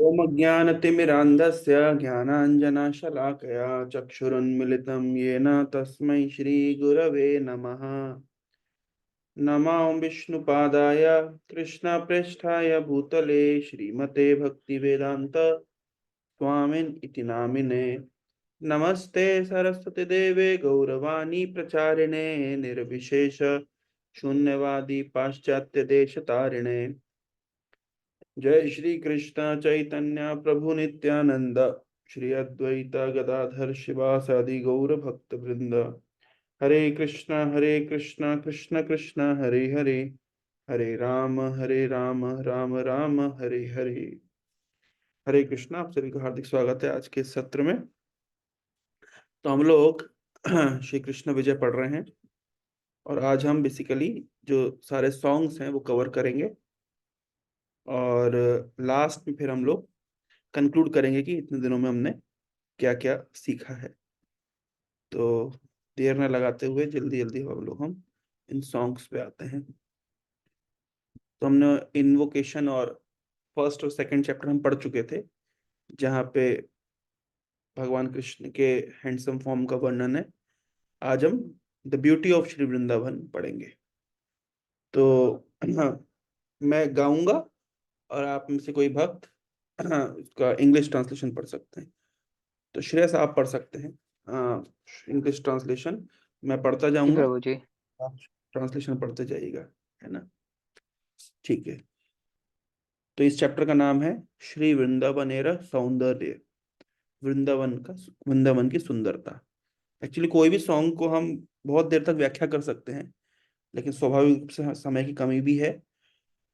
ओम अज्ञानतिमिरान्धस्य ज्ञानाञ्जनशलाकया चक्षुरुन्मिलितं येन तस्मै श्रीगुरवे नमः। नमो विष्णुपादाय कृष्णप्रेष्ठाय भूतले श्रीमते भक्तिवेदान्त स्वामिन् इति नामिने। नमस्ते सरस्वती देवे गौरवाणी प्रचारिणे निर्विशेष शून्यवादी पाश्चात्य देश तारिणे। जय श्री कृष्ण चैतन्य प्रभु नित्यानंद श्री अद्वैत गदाधर शिवासादि गौर भक्त वृंद। हरे कृष्ण कृष्ण कृष्ण हरे हरे, हरे राम राम राम हरे हरे। हरे कृष्ण, आप सभी का हार्दिक स्वागत है आज के इस सत्र में। तो हम लोग श्री कृष्ण विजय पढ़ रहे हैं और आज हम बेसिकली जो सारे सॉन्ग्स हैं वो कवर करेंगे और लास्ट में फिर हम लोग कंक्लूड करेंगे कि इतने दिनों में हमने क्या क्या सीखा है। तो देर न लगाते हुए जल्दी जल्दी हम इन सॉन्ग्स पे आते हैं। तो हमने इन्वोकेशन और फर्स्ट और सेकंड चैप्टर हम पढ़ चुके थे, जहाँ पे भगवान कृष्ण के हैंडसम फॉर्म का वर्णन है। आज हम the beauty of Shri Vrindavan पढ़ेंगे। तो मैं गाऊंगा और आप में से कोई भक्त उसका इंग्लिश ट्रांसलेशन पढ़ सकते हैं। तो श्रेयस आप पढ़ सकते हैं इंग्लिश ट्रांसलेशन, मैं पढ़ता जी जाऊंगा, प्रभु जी। आप ट्रांसलेशन पढ़ते जाइएगा, है ना? ठीक है। तो इस चैप्टर का नाम है श्री वृंदावनेर सौंदर्य। वृंदावन की सुंदरता। एक्चुअली कोई भी सॉन्ग को हम बहुत देर तक व्याख्या कर सकते हैं, लेकिन स्वाभाविक रूप से समय की कमी भी है।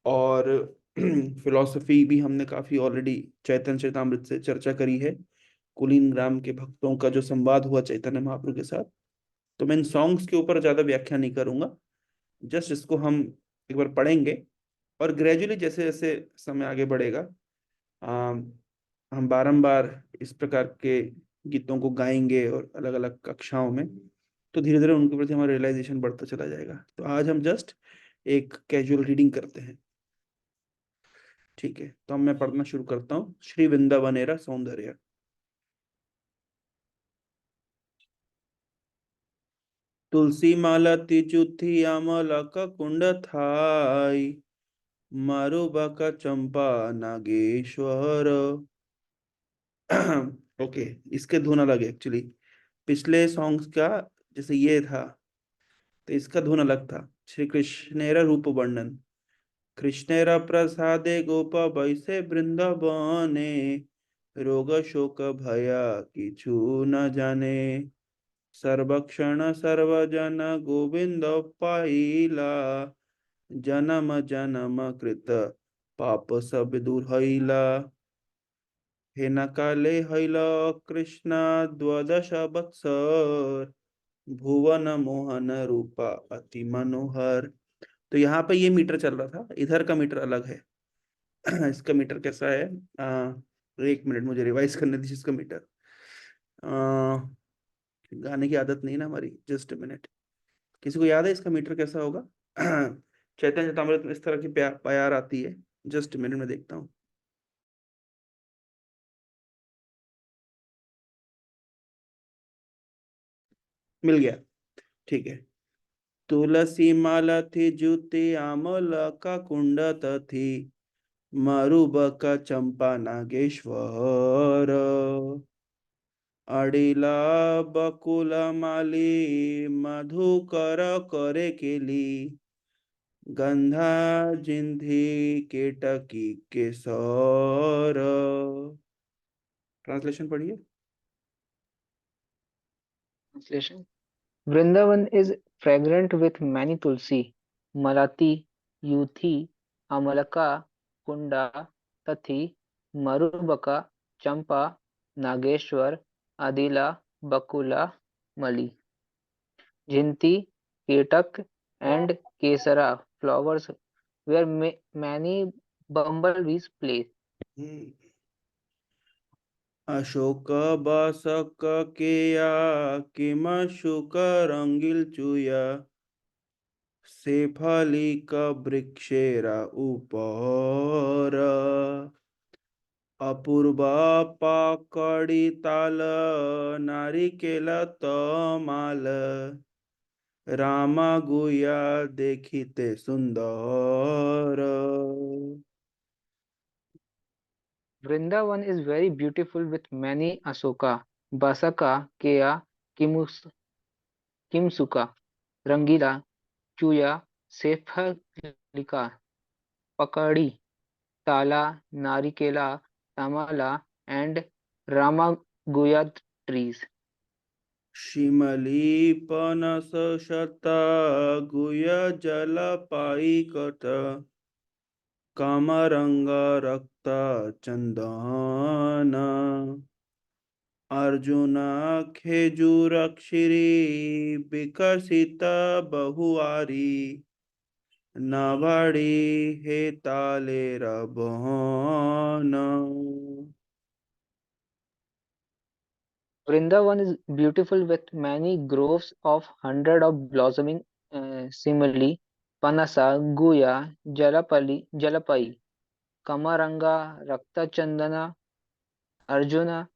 और फिलॉसफी भी हमने काफी ऑलरेडी चैतन्य चरितामृत से चर्चा करी है। कुलीन ग्राम के भक्तों का जो संवाद हुआ चैतन्य महाप्रभु के साथ। तो मैं इन सॉन्ग्स के ऊपर ज्यादा व्याख्या नहीं करूंगा, जस्ट इसको हम एक बार पढ़ेंगे और ग्रेजुअली जैसे जैसे समय आगे बढ़ेगा हम बारंबार इस प्रकार के गीतों को गाएंगे और अलग अलग कक्षाओं में। तो धीरे धीरे उनके प्रति हमारा रियलाइजेशन बढ़ता चला जाएगा। तो आज हम जस्ट एक कैजुअल रीडिंग करते हैं, ठीक है? तो अब मैं पढ़ना शुरू करता हूँ। श्री वृंदावनेरा सौंदर्य। तुलसी माला तिजुथी आमलक कुंड थाई, मारुबका चंपा नागेश्वर। ओके, इसके धुन अलग है एक्चुअली। पिछले सॉन्ग्स का जैसे ये था, तो इसका धुन अलग था। श्री कृष्णेरा रूप वर्णन। कृष्णेरा प्रसादे गोप वैसे वृंदावने, रोग शोक भया किछु न जाने। सर्वक्षण सर्वजन गोविंद पाइला, जन्म जन्म कृत पाप सब दूर हईला। हे न काले हईला कृष्ण द्वादश वत्सर, भुवन मोहन रूपा अति मनोहर। तो यहाँ पे ये मीटर चल रहा था, इधर का मीटर अलग है। इसका मीटर कैसा है? एक मिनट, मुझे रिवाइज करने दीजिए इसका मीटर। गाने की आदत नहीं ना हमारी, जस्ट मिनट। किसी को याद है इसका मीटर कैसा होगा? चैतन्य चरितमृत में इस तरह की प्यार आती है। जस्ट मिनट में देखता हूँ। मिल गया, ठीक है। तुलसी माला थी जूती आमल का कुंड थी, मरुबका चंपा नागेश्वर। अडिला बकुल माली मधुकर करे केली, गंधा जिंधी केटकी केसर। ट्रांसलेशन पढ़िए। Translation. Vrindavan is fragrant with many tulsi, malati, yuthi, amalaka, kunda, tathi, marubaka, champa, nageshwar, adila, bakula, mali, jhinti, ketak, and kesara flowers where many bumblebees play. हम्म। अशोक बासक केया किम शुक रंगिल चुया, शेफाली का वृक्षेरा ऊपर। अपूर्व पाकड़ी ताल नारिकेल तमाल रामा गुया देखिते सुंदर। Vrindavan is very beautiful with many Asoka, Basaka, Kea, Kimsuka, Rangila, Chuya, Sephalika, Pakadi, Tala, Narikela, Tamala, and Ramaguya trees. शिमली पनस शत गुय जल पाईकत कामरंग रक्त चंदन अर्जुन खेजूरक्षिरी विकसित बहुआरी नभड़ी हे ताले रबहन। Vrindavan is beautiful with many groves of hundred of blossoming simili, Panasa, Guya, Jalapai, Kamaranga, Raktachandana, Arjuna,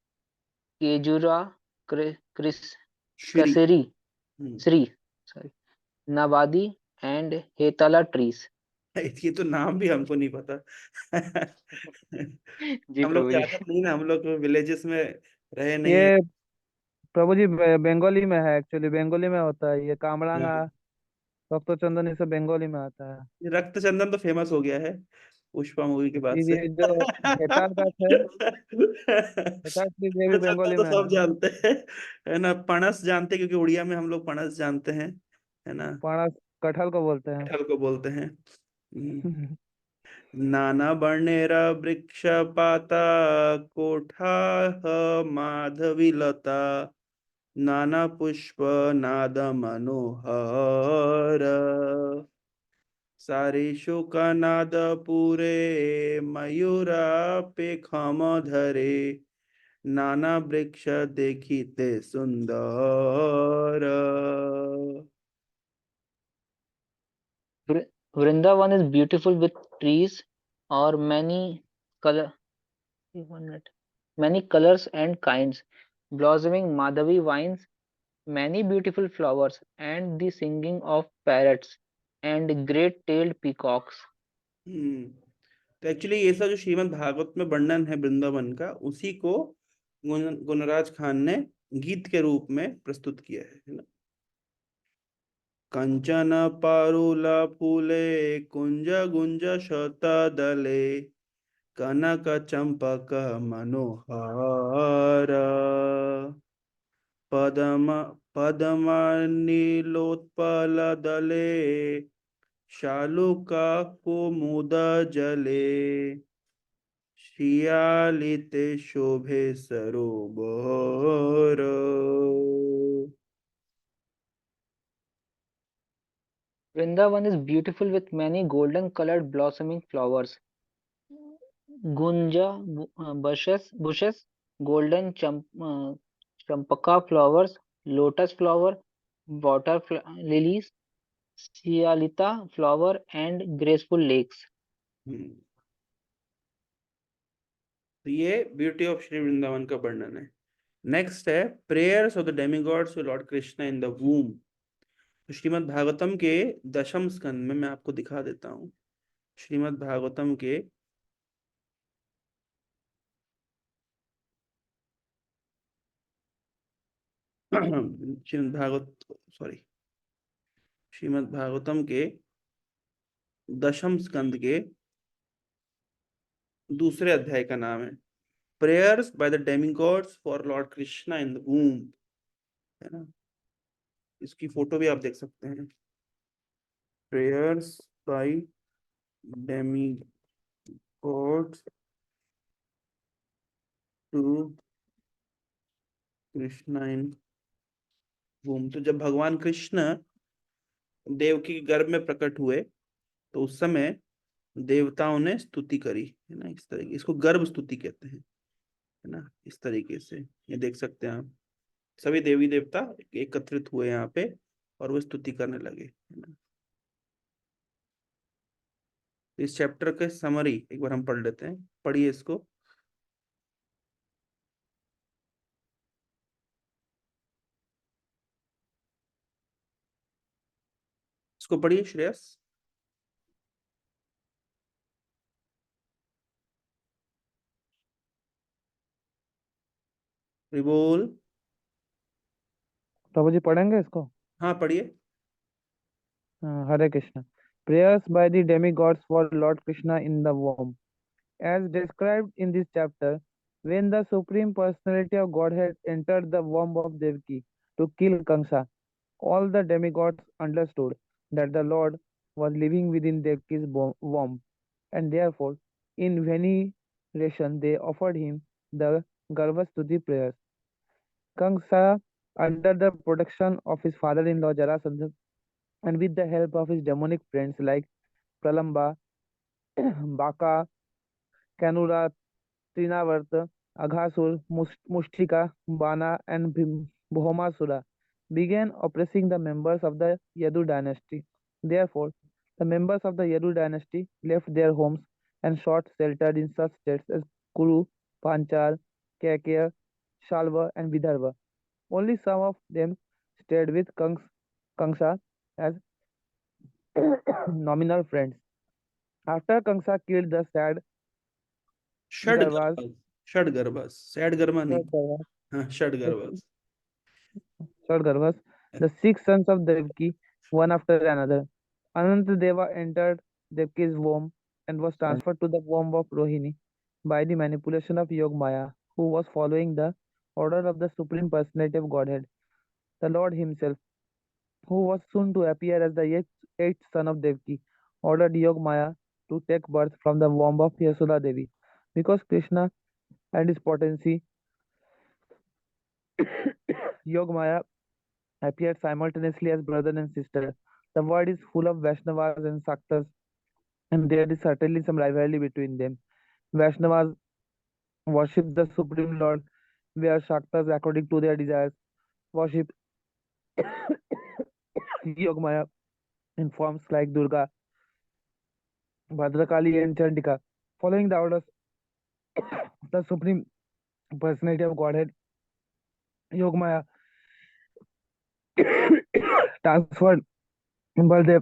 Kejura, Kris, Shri. Kaseri, hmm, Sri, sorry, Navadi, and Hetala trees. ये तो नाम भी हमको नहीं पता। जी हम लोग प्रभु की जी। आदत नहीं ना, हम लोग विलेजेस में रहे नहीं है। ये प्रभु जी बंगाली में है, एक्चुअली बंगाली में होता है ये कामरांगा। डॉक्टर चंदन ये सब बंगाली में आता है। रक्त चंदन तो फेमस हो गया है पुष्पा मूवी के बाद से। ये जो हेताल गाछ है, हेताल ट्री ये भी रक्त चंदन बंगाली तो में सब है। जानते हैं, है ना। पणस जानते हैं, क्योंकि उड़िया में हम लोग पणस जानते हैं, है ना। पाणस कटहल को बोलते हैं। कटहल को बोलते हैं। नाना वर्णेर वृक्ष पाता कोठा माधवी लता नाना पुष्प नाद मनोहर सारी शुकनाद पूरे मयूरापेखम धरे नाना वृक्ष देखिते सुंदर। Vrindavan is beautiful with trees or color, one minute, many colors and kinds, blossoming Madhavi vines, many beautiful flowers, and the singing of parrots and great-tailed peacocks. हम्म। तो एक्चुअली ये सब जो श्रीमद् भागवत में वर्णन है वृंदावन का, उसी को गुणराज खान ने गीत के रूप में प्रस्तुत किया है ना। कंचन पारुल फूले कुंज गुंज शतदले कनक चंपक मनोहर पदम पद्मनीलोत्पल दले शालुका कुमुद जले शियालिते शोभे सरोवर। Vrindavan is beautiful with many golden-colored blossoming flowers, bushes, golden champaka flowers, lotus flower, lilies, Sialita flower, and graceful lakes. हम्म, तो ये ब्यूटी ऑफ श्री वृंदावन का वर्णन है। नेक्स्ट है prayers of the demigods to lord Krishna in the womb. तो श्रीमद् भागवतम के दशम स्कंद में मैं आपको दिखा देता हूँ। श्रीमद् भागवतम के श्रीमद् भागवत सॉरी श्रीमद् भागवतम के दशम स्कंद के दूसरे अध्याय का नाम है prayers by the demigods for lord Krishna in the womb, है ना। इसकी फोटो भी आप देख सकते हैं। Prayers by demigods to Krishna in womb. तो जब भगवान कृष्ण देवकी के गर्भ में प्रकट हुए, तो उस समय देवताओं ने स्तुति करी, है ना। इस तरीके, इसको गर्भ स्तुति कहते हैं, है ना। इस तरीके से ये देख सकते हैं आप, सभी देवी देवता एकत्रित हुए यहाँ पे और वो स्तुति करने लगे, है ना। इस चैप्टर के समरी एक बार हम पढ़ लेते हैं, पढ़िए इसको। इसको पढ़िए श्रेयस। बोल। प्रभु जी पढ़ेंगे इसको। हाँ पढ़िए। Hare Krishna. Prayers by the demigods for Lord Krishna in the womb. As described in this chapter, when the Supreme Personality of Godhead entered the womb of Devaki to kill Kamsa, all the demigods understood that the Lord was living within Devaki's womb, and therefore, in veneration, they offered him the Garvastuti prayers. Kamsa, under the protection of his father-in-law Jarasandha, and with the help of his demonic friends like Pralamba, Baka, Kanura, Trinavarta, Aghasur, Mushtika, Bana, and Bhomasura, began oppressing the members of the Yadu dynasty. Therefore, the members of the Yadu dynasty left their homes and sought shelter in such states as Kuru, Panchal, Kakya, Shalva, and Vidarbha. Only some of them stayed with Kangsa as nominal friends. After Kamsa killed the sad Garvas, Shadgarbha. Shadgarbha, sad गर्मा नहीं। sad Garvas, हाँ the, Shadgarbha. sad Garvas, the 6 sons of Devaki, one after another, Anantadeva entered Devki's womb and was transferred to the womb of Rohini by the manipulation of Yogmaya, who was following the order of the Supreme Personality of Godhead, the Lord Himself, who was soon to appear as the eighth son of Devaki, ordered Yogmaya to take birth from the womb of Yasoda Devi. Because Krishna and his potency, Yogmaya, appeared simultaneously as brother and sister. The world is full of Vaishnavas and Saktas, and there is certainly some rivalry between them. Vaishnavas worship the Supreme Lord, where Shaktas, according to their desires, worship Yogmaya in forms like Durga, Bhadrakali, and Chandika. Following the orders of the Supreme Personality of Godhead, Yogmaya transferred Baldev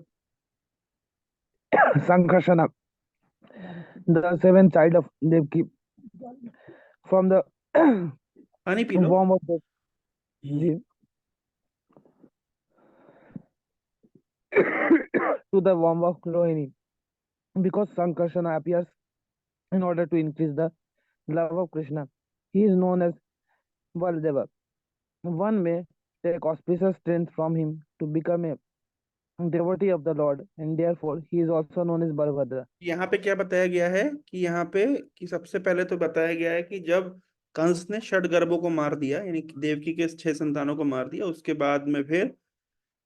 Sankarsana, the seventh child of Devaki, from the पानी P low. womb of Devaki to the womb of Rohini. Because Sankarsana appears in order to increase the love of Krishna, he is known as Baladeva. One may take auspicious strength from him to become a devotee of the Lord, and therefore he is also known as Balabhadra. यहाँ पे क्या बताया गया है कि यहाँ पे कि सबसे पहले तो बताया गया है कि जब कंस ने षडगर्भों को मार दिया, यानी कि देवकी के 6 संतानों को मार दिया, उसके बाद में फिर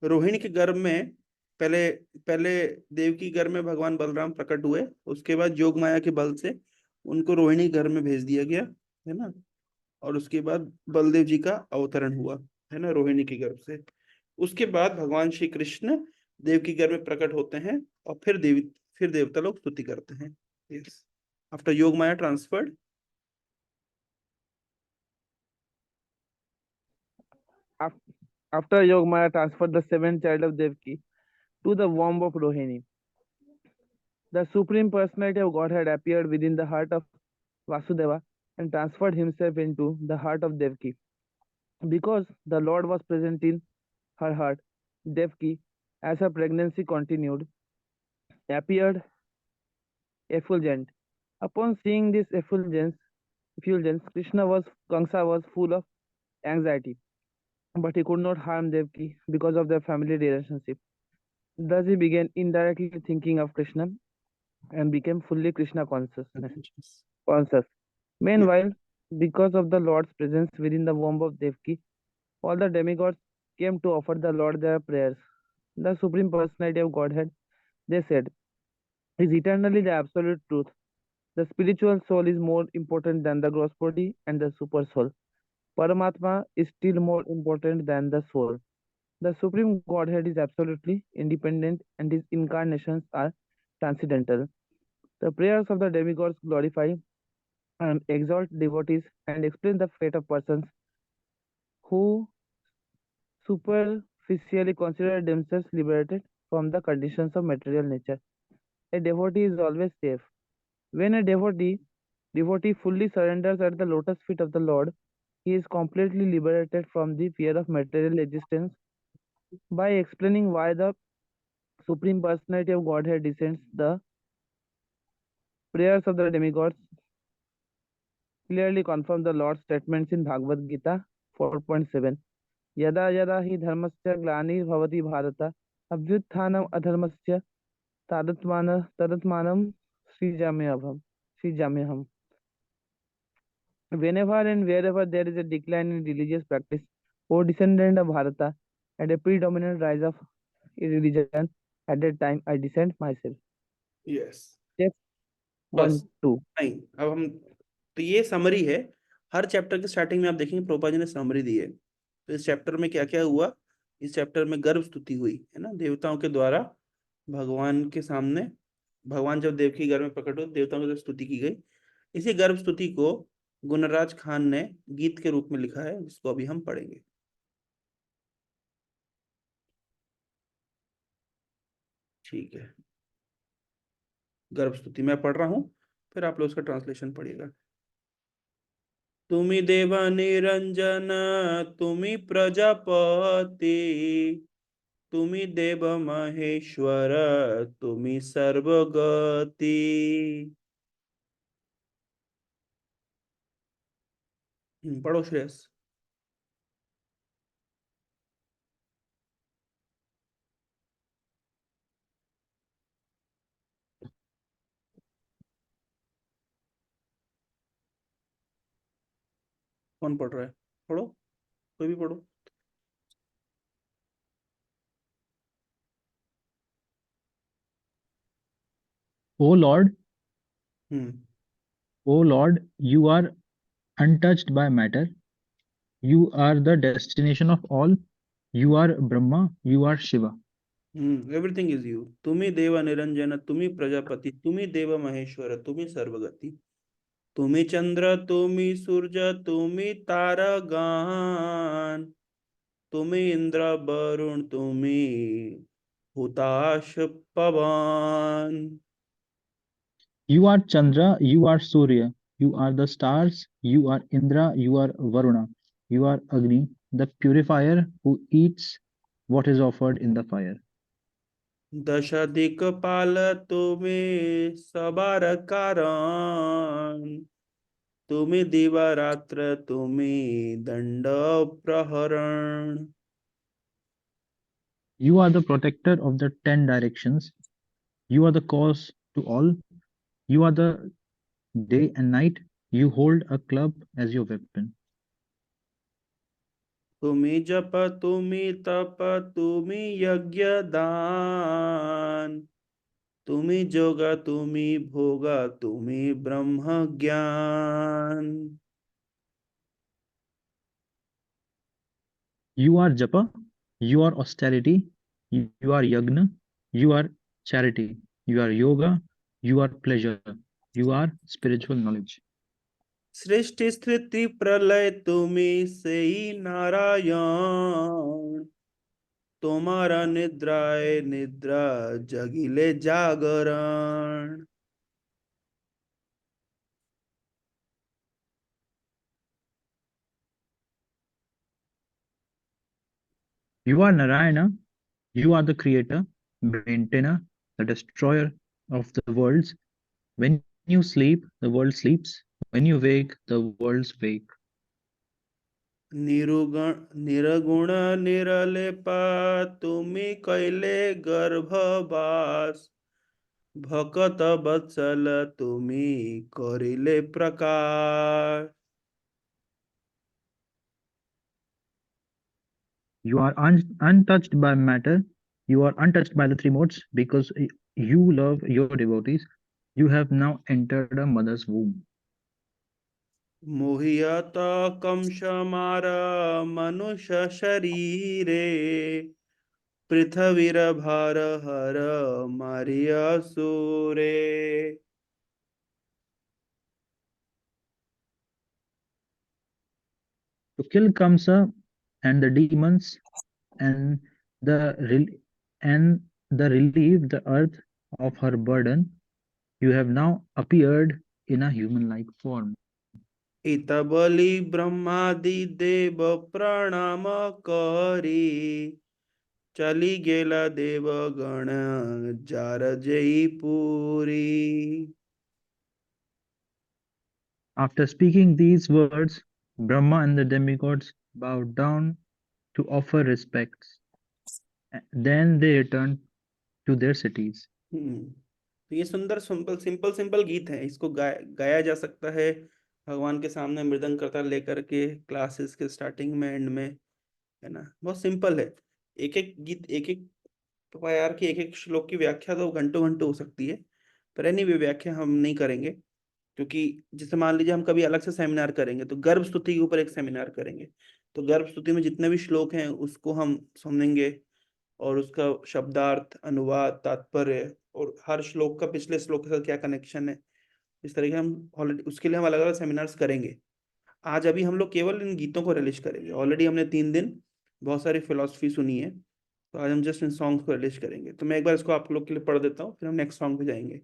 रोहिणी के गर्भ में पहले पहले देवकी गर्भ में भगवान बलराम प्रकट हुए। उसके बाद जोग माया के बल से उनको रोहिणी गर्भ में भेज दिया गया, है ना। और उसके बाद बलदेव जी का अवतरण हुआ, है ना, रोहिणी के गर्भ से। उसके बाद भगवान श्री कृष्ण देवकी गर्भ में प्रकट होते हैं और फिर देवता लोग स्तुति करते हैं। यस, आफ्टर योग माया transferred. After Yogmaya transferred the seventh child of Devaki to the womb of Rohini, the Supreme Personality of Godhead appeared within the heart of Vasudeva and transferred himself into the heart of Devaki. Because the Lord was present in her heart, Devaki, as her pregnancy continued, appeared effulgent. Upon seeing this effulgence, Kamsa was full of anxiety, but he could not harm Devaki because of their family relationship. Thus he began indirectly thinking of Krishna and became fully Krishna conscious. Meanwhile, because of the Lord's presence within the womb of Devaki, all the demigods came to offer the Lord their prayers. The Supreme Personality of Godhead, they said, is eternally the absolute truth. The spiritual soul is more important than the gross body and the super soul. Paramatma is still more important than the soul. The Supreme Godhead is absolutely independent and his incarnations are transcendental. The prayers of the demigods glorify and exalt devotees and explain the fate of persons who superficially consider themselves liberated from the conditions of material nature. A devotee is always safe. When a devotee fully surrenders at the lotus feet of the Lord, he is completely liberated from the fear of material existence. By explaining why the Supreme Personality of Godhead descends, the prayers of the demigods clearly confirm the Lord's statements in Bhagavad Gita 4.7. यदा यदा हि धर्मस्य ग्लानिर्भवति Bharat अभ्युत्थानम् अधर्मस्य तदत्मानं सृजाम्यहम्. Whenever and wherever there is a decline in religious practice, O descendant of Bharata, and a predominant rise of religion, at that time I descend myself. Yes Steps बस 1-2. नहीं, अब हम तो ये समरी है। हर चैप्टर के स्टार्टिंग में आप देखेंगे प्रभुपाद जी ने समरी दी है। तो इस चैप्टर में क्या क्या हुआ, इस चैप्टर में गर्भ स्तुति हुई है ना, देवताओं के द्वारा भगवान के सामने। भगवान जब देवकी के गर्भ में प्रकट हुए, देवताओं की तरफ स्तुति की गई। इसी गर्भ स्तुति को गुणराज खान ने गीत के रूप में लिखा है, जिसको अभी हम पढ़ेंगे। ठीक है, गर्भ स्तुति मैं पढ़ रहा हूं, फिर आप लोग उसका ट्रांसलेशन पढ़िएगा। तुमी देव निरंजन, तुमी प्रजापति, तुमी देव महेश्वर, तुमी सर्वगति। पढ़ो श्रेयस। कौन पढ़ रहा है? पढ़ो, कोई भी पढ़ो। O Lord, hmm O Lord, you are untouched by matter. You are the destination of all. You are Brahma. You are Shiva. Everything is you. तुम्ही देव निरंजन, तुम्ही प्रजापति, तुम्ही देव महेश्वर, तुम्ही सर्वगति, तुम्ही चंद्र, तुम्ही सूर्य, तुम्ही तारागण, तुम्ही इंद्र वरुण, तुम्ही हुताश पवन। You are Chandra. You are Surya. You are the stars. You are Indra. You are Varuna. You are Agni, the purifier who eats what is offered in the fire. दश दिक्पाल तुम्ही सबार कारण, तुम्ही दिवारात्र, तुम्ही दंड प्रहरण। You are the protector of the 10 directions. You are the cause to all. You are the day and night. You hold a club as your weapon. तुम्ही जप, तुम्ही तप, तुम्ही यज्ञ दान, तुम्ही जोग, तुम्ही भोग, तुम्ही ब्रह्म ज्ञान। You are Japa. You are austerity. You are Yagna. You are charity. You are yoga. You are pleasure. You are spiritual knowledge. सृष्टि स्थिति प्रलय तुम्ही से ही नारायण, तुम्हारा निद्राए निद्रा, जगिले जागरण। You are Narayana. You are the creator, maintainer, the destroyer of the worlds. When you sleep, the world sleeps. When you wake, the worlds wake. निर्गुण निरलेप, तुम्ही कैले गर्भवास, भकत बत्सल, तुम्ही करिले प्रकाश। You are untouched by matter. You are untouched by the three modes because you love your devotees. You have now entered a mother's womb. मोहियत Kans मार मनुष्य शरीरे, पृथ्वीर भार हर Maria सूरे। To kill Kamsa and the demons and the and the relief the earth of her burden. You have now appeared in a human-like form. इत बलि ब्रह्मादि देव प्रणाम करी चली गेला Devgan jar Jaipuri. After speaking these words, Brahma and the demigods bowed down to offer respects. Then they returned to their cities. तो ये सुंदर simple simple simple गीत है. इसको गाया जा सकता है भगवान के सामने मृदंग करता लेकर के क्लासेस के स्टार्टिंग में एंड में, है ना. बहुत सिंपल है. एक एक गीत, एक एक प्यार की, एक एक श्लोक की व्याख्या तो घंटों घंटों हो सकती है. पर एनीवे व्याख्या हम नहीं करेंगे, क्योंकि जैसे मान लीजिए हम कभी अलग से सेमिनार करेंगे तो गर्भ स्तुति के ऊपर एक सेमिनार करेंगे. तो गर्भ स्तुति में जितने भी श्लोक हैं उसको हम समझेंगे और उसका शब्दार्थ, अनुवाद, तात्पर्य और हर श्लोक का पिछले श्लोक के साथ क्या कनेक्शन है, इस तरीके हम ऑलरेडी उसके लिए हम अलग अलग सेमिनार्स करेंगे. आज अभी हम लोग केवल इन गीतों को रिलीज करेंगे. ऑलरेडी हमने 3 दिन बहुत सारी फिलोसफी सुनी है, तो आज हम जस्ट इन सॉन्ग्स को रिलीज करेंगे. तो मैं एक बार इसको आप लोग के लिए पढ़ देता हूँ, फिर हम नेक्स्ट सॉन्ग पे जाएंगे.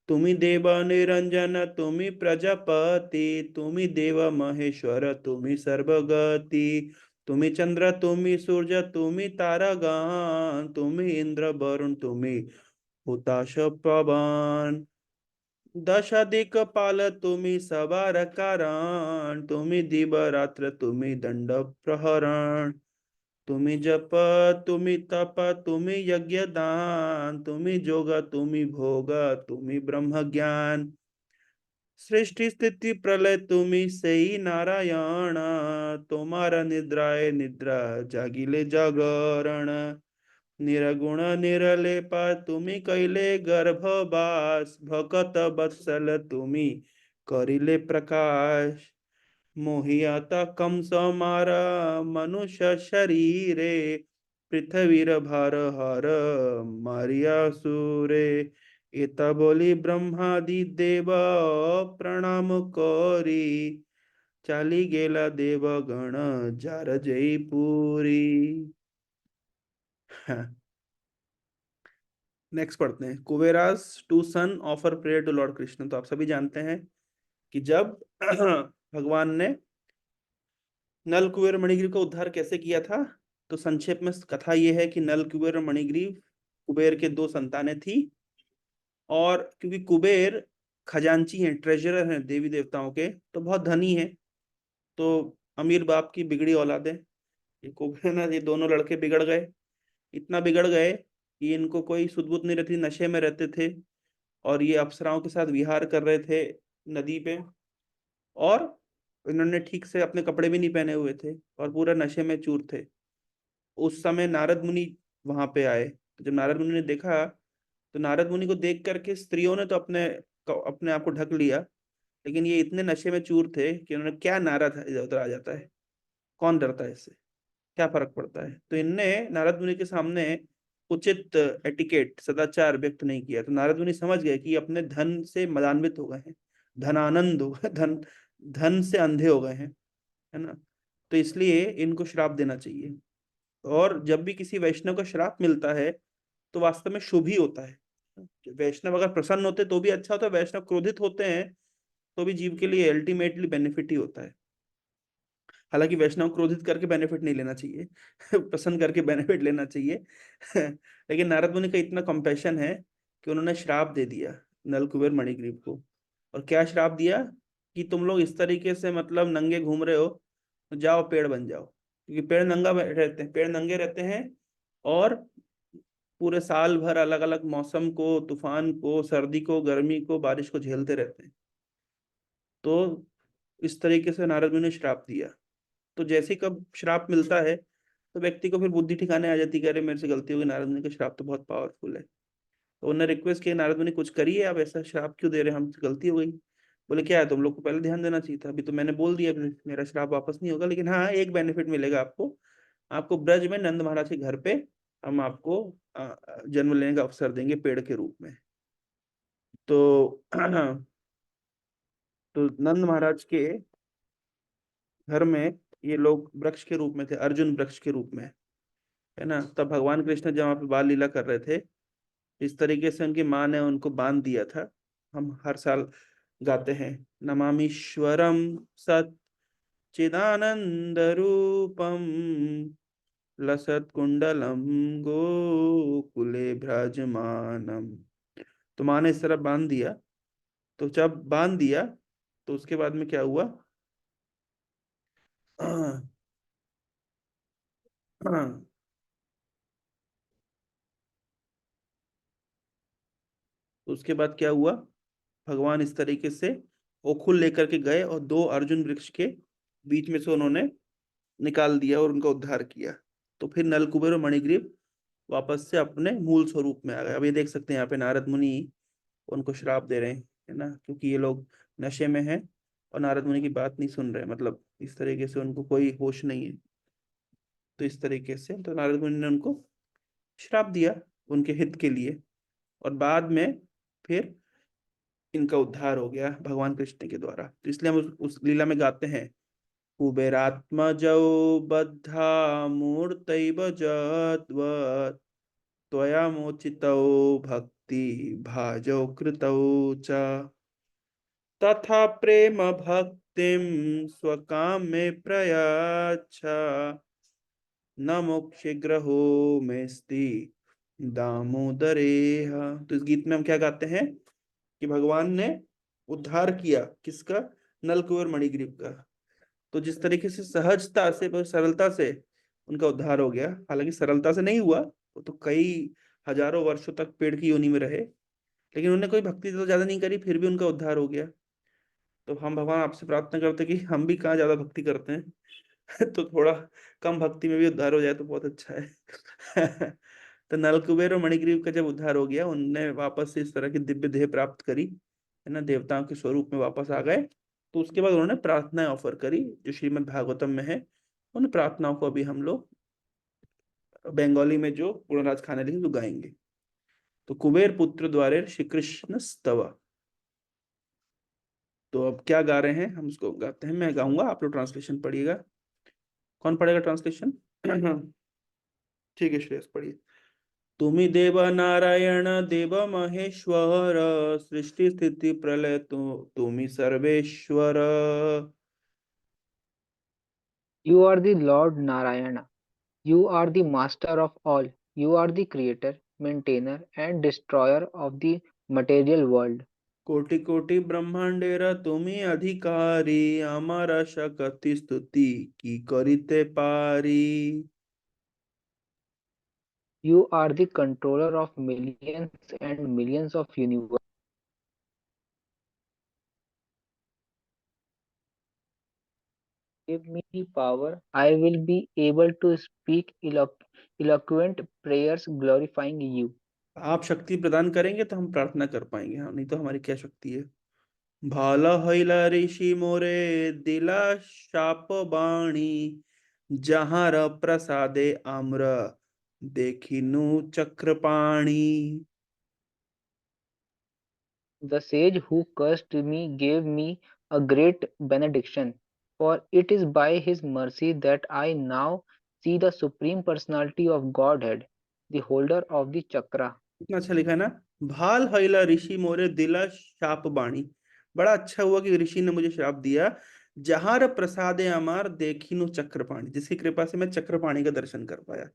तुमी देव निरंजन तुमी प्रजापति तुमी देव महेश्वर तुमी सर्वगति तुमी चंद्र तुमी सूर्य तुमी तारागण तुमी इंद्र वरुण तुमी हुताश पवन दशाधिक पाल तुमी सवार कारण तुमी दिवरात्र तुमी दंड प्रहरण तुमी जप तुमी तप तुमी यज्ञ दान तुमी जोग तुमी भोग तुमी ब्रह्म ज्ञान सृष्टि स्थिति प्रलय तुमी सही नारायण तुम्हारा निद्राए निद्रा जागिले जागरण निरगुण निरलेपा तुमी कैले गर्भवास भकत बत्सल तुमी करिले प्रकाश मोहियाता कम समार मनुष्य शरीरे पृथ्वीर भार हर मारिया सूरे एता बोली ब्रह्मादि देव प्रणाम करी चाली गेला देवगण जार जयपुरी. नेक्स्ट पढ़ते हैं. Kubera's two son offer prayer to lord Krishna. तो आप सभी जानते हैं कि जब भगवान ने नल कुबेर मणिग्रीव का उद्धार कैसे किया था, तो संक्षेप में कथा यह है कि नल कुबेर मणिग्रीव कुबेर के 2 संतानें थी. और क्योंकि कुबेर खजांची हैं, ट्रेजरर हैं देवी देवताओं के, तो बहुत धनी है. तो अमीर बाप की बिगड़ी औलाद है. ये कुबेर ना, ये दोनों लड़के बिगड़ गए. इतना बिगड़ गए कि इनको कोई सुध बुध नहीं रहती, नशे में रहते थे और ये अप्सराओं के साथ विहार कर रहे थे नदी पे. और इन्होंने ठीक से अपने कपड़े भी नहीं पहने हुए थे और पूरा नशे में चूर थे. उस समय नारद मुनि वहां पे आए. तो जब नारद मुनि ने देखा, तो नारद मुनि को देख करके स्त्रियों ने तो अपने अपने आप को ढक लिया, लेकिन ये इतने नशे में चूर थे कि उन्होंने, क्या नारा था इधर उधर आ जाता है, कौन डरता है इससे, क्या फर्क पड़ता है. तो इनने नारद मुनि के सामने उचित एटिकेट, सदाचार व्यक्त नहीं किया. तो नारद मुनि समझ गए कि अपने धन से मदान्वित हो गए हैं, धनानंद हो गए, धन से अंधे हो गए हैं, है ना. तो इसलिए इनको श्राप देना चाहिए. और जब भी किसी वैष्णव का श्राप मिलता है तो वास्तव में शुभ ही होता है. वैष्णव अगर प्रसन्न होते तो भी अच्छा होता है, वैष्णव क्रोधित होते हैं तो भी जीव के लिए अल्टीमेटली बेनिफिट ही होता है. हालांकि वैष्णव क्रोधित करके बेनिफिट नहीं लेना चाहिए, प्रसन्न करके बेनिफिट लेना चाहिए. लेकिन नारद मुनि का इतना कंपैशन है कि उन्होंने श्राप दे दिया नल कुबेर मणिग्रीव को. और क्या श्राप दिया कि तुम लोग इस तरीके से मतलब नंगे घूम रहे हो तो जाओ पेड़ बन जाओ. क्योंकि पेड़ नंगा रहते हैं, पेड़ नंगे रहते हैं और पूरे साल भर अलग अलग मौसम को, तूफान को, सर्दी को, गर्मी को, बारिश को झेलते रहते हैं. तो इस तरीके से नारद मुनि ने श्राप दिया. तो जैसे ही कब श्राप मिलता है तो व्यक्ति को फिर बुद्धि ठिकाने आ जाती है कि अरे मेरे से गलती हो गई, नारद मुनि का श्राप तो बहुत पावरफुल है. तो उन्होंने रिक्वेस्ट किया, नारद मुनि कुछ करिए, आप ऐसा श्राप क्यों दे रहे हैं, हमसे गलती हो गई. बोले क्या है, तुम लोग को पहले ध्यान देना चाहिए था, अभी तो मैंने बोल दिया, मेरा श्राप वापस नहीं होगा. लेकिन हाँ, एक बेनिफिट मिलेगा आपको, आपको ब्रज में नंद महाराज के घर पे हम आपको जन्म लेने का अवसर देंगे पेड़ के रूप में. तो तो नंद महाराज के घर में ये लोग वृक्ष के रूप में थे, अर्जुन वृक्ष के रूप में, है ना. तब भगवान कृष्ण जब वहां पे बाल लीला कर रहे थे इस तरीके से उनकी माँ ने उनको बांध दिया था। हम हर साल गाते हैं, नमामीश्वरम सच्चिदानंद रूपम लसत्कुंडलम गोकुले भ्राजमानम। तो माँ ने इस तरह बांध दिया। तो जब बांध दिया तो उसके बाद में क्या हुआ? उसके बाद क्या हुआ? भगवान इस तरीके से ओखुल लेकर के गए और दो अर्जुन वृक्ष के बीच में से उन्होंने निकाल दिया और उनका उद्धार किया। तो फिर नलकुबेर और मणिग्रीव वापस से अपने मूल स्वरूप में आ गए। अब ये देख सकते हैं यहाँ पे नारद मुनि उनको श्राप दे रहे हैं, है ना, क्योंकि ये लोग नशे में हैं और नारद मुनि की बात नहीं सुन रहे, मतलब इस तरीके से उनको कोई होश नहीं है। तो इस तरीके से तो नारद मुनि ने उनको श्राप दिया उनके हित के लिए, और बाद में फिर इनका उद्धार हो गया भगवान कृष्ण के द्वारा। तो इसलिए हम उस लीला में गाते हैं, कुबेरात्मजौ बद्धा मूर्तैव जद्वत् त्वया मोचितौ भक्ति भाजौ कृतौ च तथा प्रेम भक्तिम स्वकाम में प्रयाच्छ न मोक्ष ग्रहो मेस्ति दामोदरेह। तो इस गीत में हम क्या गाते हैं कि भगवान ने उद्धार किया किसका? नलकुबर मणिग्रीव का। तो जिस तरीके से सहजता से, बहुत सरलता से उनका उद्धार हो गया, हालांकि सरलता से नहीं हुआ, वो तो कई हजारों वर्षों तक पेड़ की योनि में रहे, लेकिन उन्होंने कोई भक्ति तो ज्यादा नहीं करी, फिर भी उनका उद्धार हो गया। तो हम भगवान आपसे प्रार्थना करते हैं कि हम भी कहाँ ज्यादा भक्ति करते हैं तो थोड़ा कम भक्ति में भी उद्धार हो जाए तो बहुत अच्छा है तो नलकुबेर और मणिग्रीव का जब उद्धार हो गया, उनने वापस से इस तरह की दिव्य देह प्राप्त करी, है ना, देवताओं के स्वरूप में वापस आ गए। तो उसके बाद उन्होंने प्रार्थनाएं ऑफर करी जो श्रीमद् भागवतम में है। उन प्रार्थनाओं को अभी हम लोग बंगाली में जो पूर्णराज खाने लिखे तो गाएंगे। तो कुबेर पुत्र द्वारे श्री कृष्ण स्तव। तो अब क्या गा रहे हैं हम, उसको गाते हैं, मैं गाऊंगा, आप लोग ट्रांसलेशन पढ़िएगा। कौन पढ़ेगा ट्रांसलेशन? ठीक है, श्रेयस पढ़िए। तुम्ही देव नारायण देव महेश्वर सृष्टि स्थिति प्रलय तुम्ही Sarveshwar. You are the Lord Narayana. You are the master of all. You are the creator, maintainer, and destroyer of the material world. कोटि कोटि ब्रह्मांडेर तुम्ही अधिकारी अमर शक्ति स्तुति की करिते पारी। You are the controller of millions and millions of universe. Give me the power. I will be able to speak eloquent prayers glorifying you. आप शक्ति प्रदान करेंगे तो हम प्रार्थना कर पाएंगे, हाँ, नहीं तो हमारी क्या शक्ति है। भाला हईला ऋषि मोरे दिला शाप बाणी जहाँ र प्रसादे आम्र देखिनु Chakrapani. The sage who cursed me gave me a great benediction, for it is by his mercy that I now see the Supreme Personality of Godhead, the holder of the chakra. कितना अच्छा लिखा है ना, भाल हईला ऋषि मोरे दिला शाप बाणी। बड़ा अच्छा हुआ कि ऋषि ने मुझे श्राप दिया। जहार प्रसादे अमार देखिनु चक्रपाणी, जिसकी कृपा से मैं चक्रपाणी का दर्शन कर पाया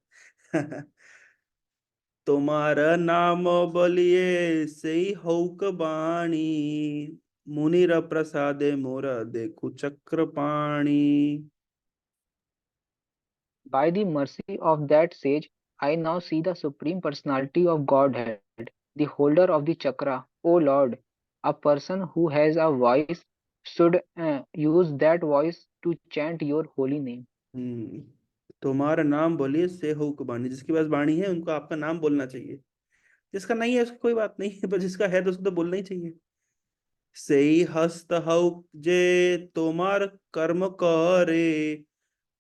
तुम्हारा नाम बलिए सही हौक बाणी मुनिर प्रसादे मोरा देखु Chakrapani. By the mercy of that sage, I now see the Supreme Personality of Godhead, the holder of the chakra. O Lord, a person who has a voice should use that voice to chant your holy name. हम्म, तुम्हारा नाम बोलिए से हौक बाणी, जिसके पास बाणी है उनको आपका नाम बोलना चाहिए। जिसका नहीं है उसकी कोई बात नहीं है, पर जिसका है तो उसको तो बोलना ही चाहिए। सेई हस्त हौक जे तुम्हार कर्म करे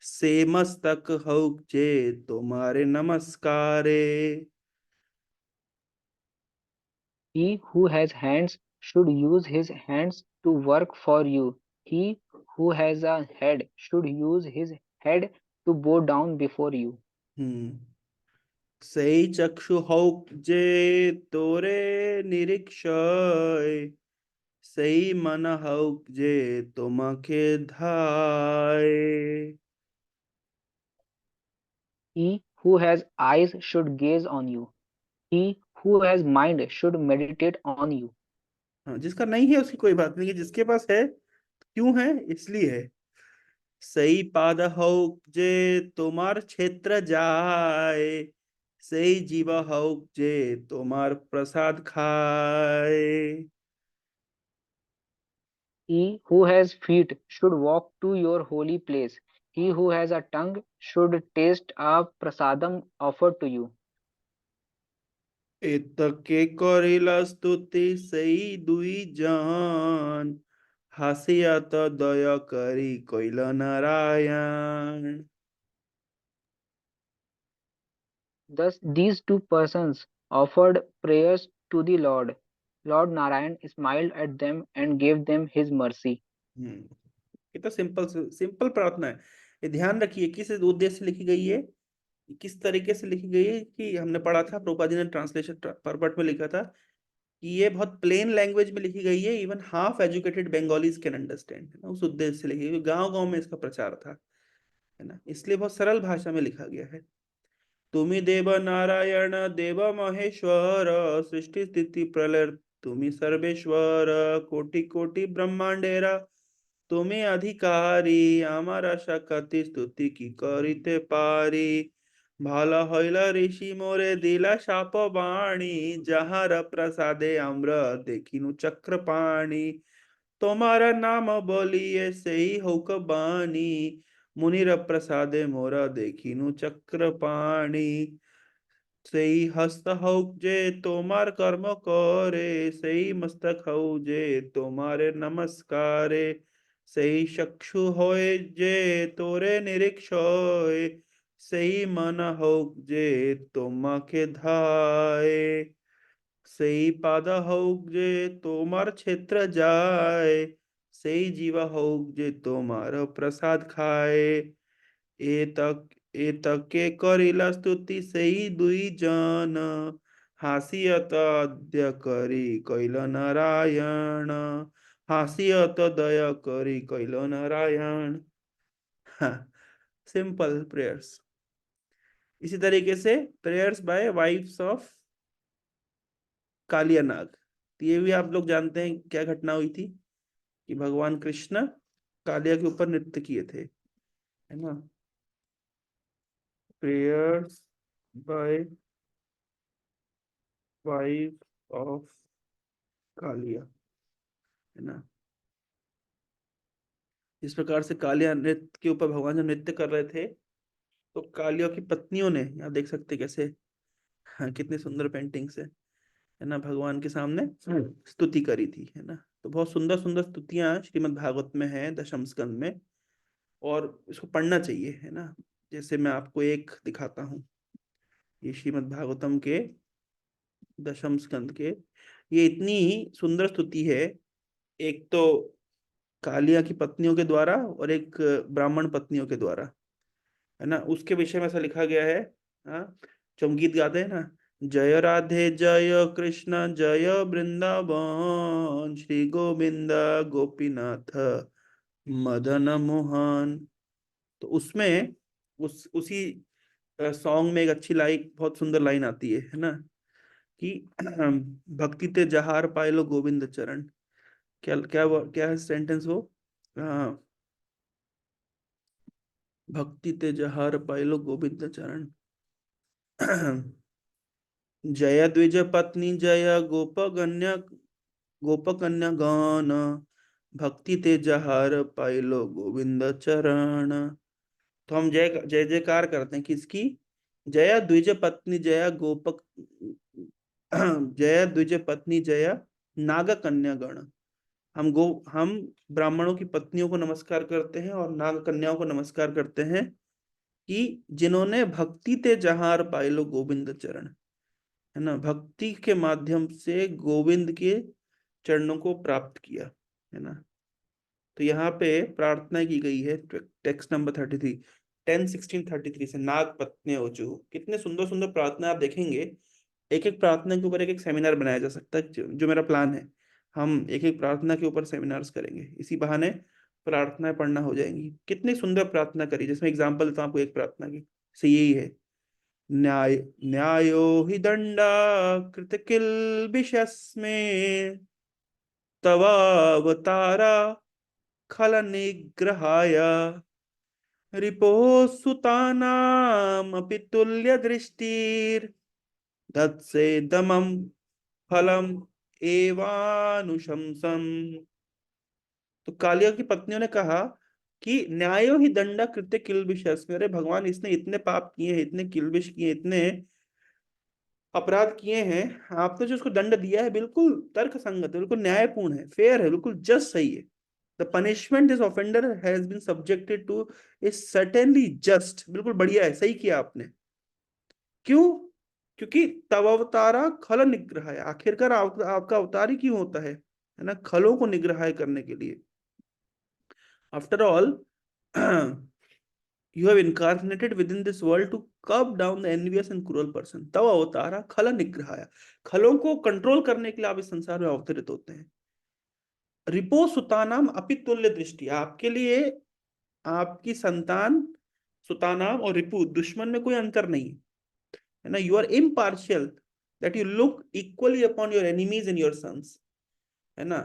से मस्तक हौक जे तुम्हारे नमस्कारे। He who has hands should use his hands to work for you. He who has a head should use his head to bow down before you. हम्म, সেই চক্ষু হোক যে তোরে নিরীক্ষয়, সেই মন হোক যে তোমাকে ধায়। He who has eyes should gaze on you. He who has mind should meditate on you. हाँ, जिसका नहीं है उसकी कोई बात नहीं है, जिसके पास है क्यों है, इसलिए है। সেই পাদ হোক যে তোমার ক্ষেত্র যায়, সেই জীব হোক যে তোমার প্রসাদ খায়। He who has feet should walk to your holy place. He who has a tongue should taste a prasadam offered to you. এতকে করিলা স্তুতি সেই দুই জন, হাসিয়া তো দয়া করি কইল Narayan. Thus, these two persons offered prayers to the Lord. Lord Narayan smiled at them and gave them his mercy. ये तो सिंपल सिंपल प्रार्थना है। ये ध्यान रखिए किस उद्देश्य से लिखी गई है, किस तरीके से लिखी गई है, कि हमने पढ़ा था, प्रभुपाद जी ने ट्रांसलेशन परपट में लिखा था कि ये बहुत प्लेन लैंग्वेज में लिखी गई है, even half educated Bengalis can understand, है ना, उस उद्देश्य से लिखी गई। गांव गांव में इसका प्रचार था, है ना, इसलिए बहुत सरल भाषा में लिखा गया है। तुम्ही देव नारायण देव महेश्वर, सृष्टि स्थिति प्रलय तुम्ही सर्वेश्वर, कोटि कोटि ब्रह्मांडेरा তুমি অধিকারী, আমার আশা কাতি স্তুতি কি করিতে পারি। ভালো হইল ঋষি মোরে দিলা শাপ বাণী, যাহার প্রসাদে আমরা দেখিনু চক্রপাণি। তোমার নাম বলিয়ে সেই হোক বাণী, মুনির প্রসাদে মোরা দেখিনু চক্রপাণি। সেই হস্ত হোক যে তোমার কর্ম করে, সেই মস্তক হও যে তোমারে নমস্কারে। সেই চক্ষু হয় যে তোরে নিরীক্ষয়, সেই মন হোক যে তোমাকে ধায়। সেই পাদ হোক যে তোমার ক্ষেত্র যায়, সেই জীব হোক যে তোমার প্রসাদ খায়। এতক এতকে করিলা স্তুতি সেই দুই জন, হাসিয়ত আদ্য করি কইল নারায়ণ। हासियत दया करी कैल नारायण। Simple prayers. इसी तरीके से prayers by wives of Kaliya Naag, तो ये भी आप लोग जानते हैं क्या घटना हुई थी, कि भगवान कृष्ण कालिया के ऊपर नृत्य किए थे, है ना। Prayers by wife of Kaliya, है ना। इस प्रकार से कालिया नृत्य के ऊपर भगवान जब नृत्य कर रहे थे, तो कालिया की पत्नियों ने, यहाँ देख सकते कैसे, हाँ, कितनी सुंदर पेंटिंग्स है ना, भगवान के सामने स्तुति करी थी, है ना। तो बहुत सुंदर सुंदर स्तुतियां श्रीमद् भागवत में है, दशम स्कंद में, और इसको पढ़ना चाहिए, है ना। जैसे मैं आपको एक दिखाता हूँ, ये श्रीमद् भागवतम के दशम स्कंद के, ये इतनी ही सुंदर स्तुति है। एक तो कालिया की पत्नियों के द्वारा और एक ब्राह्मण पत्नियों के द्वारा, है ना, उसके विषय में ऐसा लिखा गया है। हाँ, जो हम गीत गाते हैं ना, जय राधे जय कृष्ण जय वृंदावन, श्री गोविंद गोपीनाथ मदन मोहन। तो उसमें उसी सॉन्ग में एक अच्छी लाइन, बहुत सुंदर लाइन आती है ना, कि भक्ति ते जहार पाए लो गोविंद चरण। क्या क्या क्या है सेंटेंस वो, हाँ, भक्ति ते जहार पाए लो गोविंद चरण। जय द्विज पत्नी जय गोपकन्या गान, भक्ति ते जहार पाइलो गोविंद चरण। तो हम जय जय जयकार करते हैं किसकी, जय द्विज पत्नी जय गोपक जय द्विज पत्नी जय नाग कन्या गण। हम ब्राह्मणों की पत्नियों को नमस्कार करते हैं और नाग कन्याओं को नमस्कार करते हैं, कि जिन्होंने भक्ति ते जहार पाइलो गोविंद चरण, है ना, भक्ति के माध्यम से गोविंद के चरणों को प्राप्त किया, है ना। तो यहाँ पे प्रार्थना की गई है, टेक्स्ट नंबर 33, 10:16:33 से नाग पत्नी ओजू। कितने सुंदर सुंदर प्रार्थना आप देखेंगे। एक एक प्रार्थना के ऊपर एक एक सेमिनार बनाया जा सकता है, जो मेरा प्लान है। हम एक एक प्रार्थना के ऊपर सेमिनार्स करेंगे, इसी बहाने प्रार्थनाएं पढ़ना हो जाएंगी। कितनी सुंदर प्रार्थना करी, जिसमें एग्जांपल देता हूं आपको एक प्रार्थना की। से यही है, न्याय न्यायो हि दंडा कृत किल्बिषस्मे तवावतारा खल निग्रहाय रिपोः सुतानामपि तुल्य दृष्टिर दत्से दमं फलम एवानुशंसम। तो कालिया की पत्नियों ने कहा कि न्यायो ही दंडा कृत्य किल्बिषस, अरे भगवान इसने इतने पाप किए हैं, इतने किल्बिष किए, इतने अपराध किए हैं, आपने जो उसको दंड दिया है बिल्कुल तर्क संगत है, बिल्कुल न्यायपूर्ण है, फेयर है, बिल्कुल जस्ट सही है। The punishment this offender has been subjected to is certainly just, बिल्कुल बढ़िया है, सही किया आपने। क्यों? क्योंकि तव अवतारा खल निग्रह है, आखिरकार आपका अवतार ही क्यों होता है ना, खलों को निग्रह करने के लिए। After all you have incarnated within this world to curb down the envious and cruel person। तव अवतारा खल निग्रहाया, खलों को कंट्रोल करने के लिए आप इस संसार में अवतरित होते हैं। रिपो सुतानाम अपि तुल्य दृष्टि, आपके लिए आपकी संतान सुतानाम और रिपु दुश्मन में कोई अंतर नहीं है ना। You are impartial, that you look equally upon your enemies and your sons, है ना।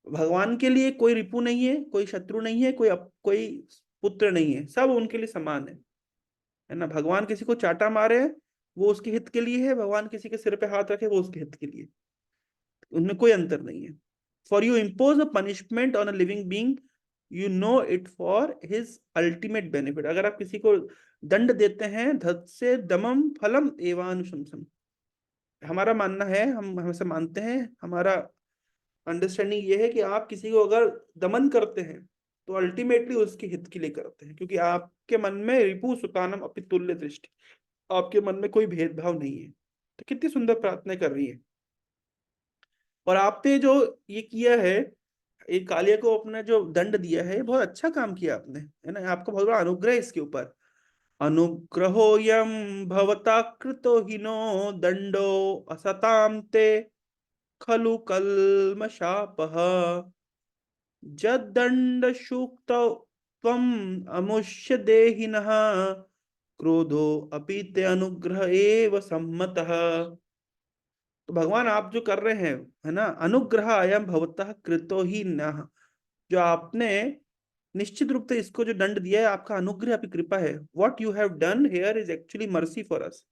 भगवान के लिए कोई रिपु नहीं है, कोई शत्रु नहीं है, कोई पुत्र नहीं है, सब उनके लिए समान है ना। भगवान किसी को चाटा मारे वो उसके हित के लिए है, भगवान किसी के सिर पे हाथ रखे वो उसके हित के लिए, उनमें कोई अंतर नहीं है। For you impose a punishment on a living being, you know it for his ultimate benefit. अगर आप किसी को दंड देते हैं, धत से दमम फलम एवानुशंसम, हमारा मानना है, हम हमेशा मानते हैं, हमारा अंडरस्टैंडिंग ये है कि आप किसी को अगर दमन करते हैं तो अल्टीमेटली उसके हित के लिए करते हैं, क्योंकि आपके मन में रिपु सुतानम अपि तुल्य दृष्टि, आपके मन में कोई भेदभाव नहीं है। तो कितनी सुंदर प्रार्थना कर रही है। और आपने जो ये किया है, एक कालिया को अपना जो दंड दिया है, बहुत अच्छा काम किया आपने, है ना। आपका बहुत बड़ा अनुग्रह है इसके ऊपर। अनुग्रहोयम भवता कृतो हिनो दंडो असताम ते खलु कल्मषापः जद्दंड सूक्तौ त्वम् अमुष्य देहिनः क्रोधो अपि ते अनुग्रह एव सम्मतः। तो भगवान आप जो कर रहे हैं, है ना, अनुग्रह अयम भवतः कृतो ही न, जो आपने निश्चित रूप से इसको जो दंड दिया है, आपका अनुग्रह, आपकी कृपा है। What you have done here is actually mercy for us,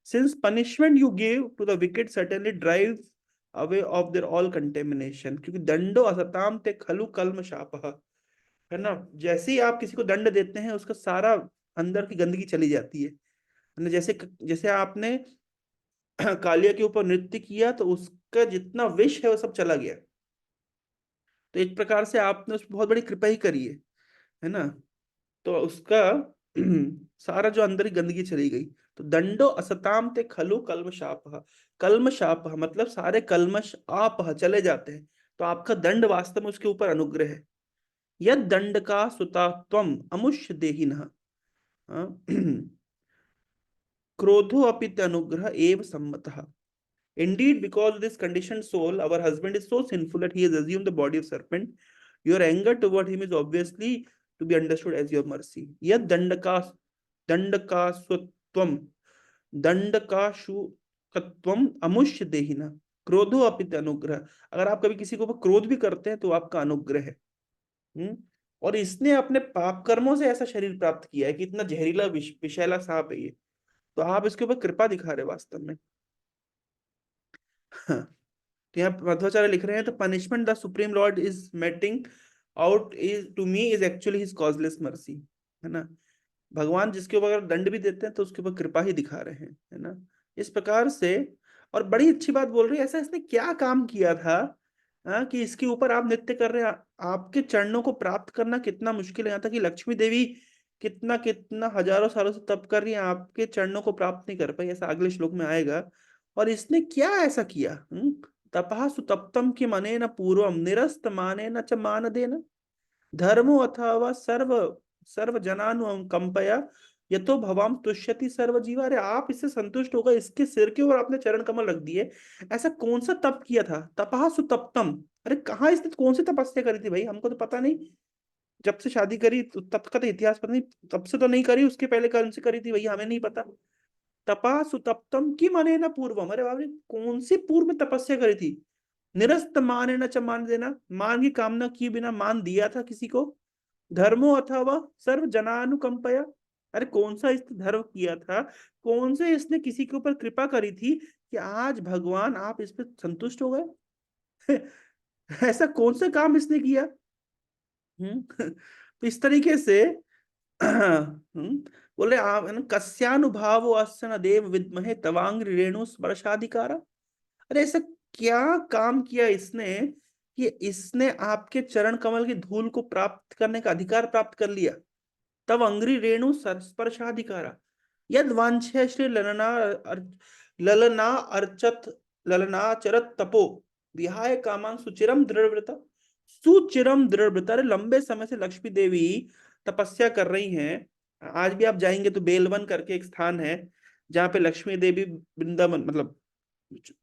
since punishment you give to the wicked certainly drive away off their all contamination, क्योंकि दंडो असताम ते खलु कल्म शापः, है ना। जैसे ही आप किसी को दंड देते हैं, उसका सारा अंदर की गंदगी चली जाती है ना। जैसे जैसे आपने कालिया के ऊपर नृत्य किया तो उसका जितना विष है वो सब चला गया। तो एक प्रकार से आपने उस बहुत बड़ी कृपा ही करी है ना। तो उसका सारा जो अंदर की गंदगी चली गई। तो दंडो असताम ते खलु कल्मशापः, कल्मशापः मतलब सारे कल्मश आप चले जाते हैं। तो आपका दंड वास्तव में उसके ऊपर अनुग्रह है। यद दंड का सुता त्वम अमुष्य देहिनः क्रोधो अपि अनुग्रह एव सम्मतः। Indeed, because of this conditioned soul, our husband is so sinful that he has assumed the body of serpent. Your anger toward him is obviously to be understood as your mercy. Yad dandaka swatvam dandakashukatvam amushya dehina क्रोधो अपित अनुग्रह। अगर आप कभी किसी के ऊपर क्रोध भी करते हैं तो आपका अनुग्रह है। और इसने अपने पाप कर्मों से ऐसा शरीर प्राप्त किया है कि इतना जहरीला विषैला सांप है ये, तो आप इसके ऊपर कृपा दिखा रहे वास्तव में। तो यहाँ मध्वाचार्य लिख रहे हैं, तो punishment the supreme lord is meting out is to me is actually his causeless mercy, है ना। भगवान जिसके ऊपर अगर दंड भी देते हैं तो उसके ऊपर कृपा ही दिखा रहे हैं, है ना, इस प्रकार से। और बड़ी अच्छी बात बोल रही है, ऐसा इसने क्या काम किया था कि इसके ऊपर आप नृत्य कर रहे हैं। आपके चरणों को प्राप्त करना कितना मुश्किल है, यहाँ तक कि लक्ष्मी देवी कितना कितना हजारों सालों से तप कर रही है, आपके चरणों को प्राप्त नहीं कर पाई, ऐसा अगले श्लोक में आएगा। और इसने क्या ऐसा किया, तपः सुतप्तम कि मनेन पूर्वम निरस्त मानेन च मानदेन धर्मो अथवा सर्व सर्व जनानुकंपया यतो भवाम तुष्यति सर्व जीवा। अरे आप इससे संतुष्ट होगा, इसके सिर के ऊपर आपने चरण कमल रख दिए। ऐसा कौन सा तप किया था? तपहा सुतप्तम। अरे कहाँ इसने कौन सी तपस्या करी थी भाई, हमको तो पता नहीं। जब से शादी करी तो तब का तो इतिहास पता नहीं, तब से तो नहीं करी, उसके पहले कौन सी करी थी भैया हमें नहीं पता। तपा सुतप्तम की माने ना पूर्वम। अरे बाबा कौन सी पूर्व में तपस्या करी थी? निरस्त माने न च मान देना, मान की कामना किए बिना मान दिया था किसी को। धर्मो अथवा सर्व जनानुकंपया। अरे कौन सा इसने धर्म किया था, कौन से इसने किसी के ऊपर कृपा करी थी कि आज भगवान आप इस पे संतुष्ट हो गए? ऐसा कौन सा काम इसने किया? तो इस तरीके से बोले आप कस्यानुभावो अस्य न देव विद्महे तवांग्रि रेणु स्पर्शाधिकारा। अरे ऐसा क्या काम किया इसने कि इसने आपके चरण कमल की धूल को प्राप्त करने का अधिकार प्राप्त कर लिया? तव अंग्रि रेणु स्पर्शाधिकारा यद वांछ्य श्री ललना अर्चत ललनाचरत तपो विहाय कामान सुचिरम दृढ़व्रता। सुचिरम दृढ़व्रता। अरे लंबे समय से लक्ष्मी देवी तपस्या कर रही हैं। आज भी आप जाएंगे तो बेलवन करके एक स्थान है जहाँ पे लक्ष्मी देवी वृंदावन मतलब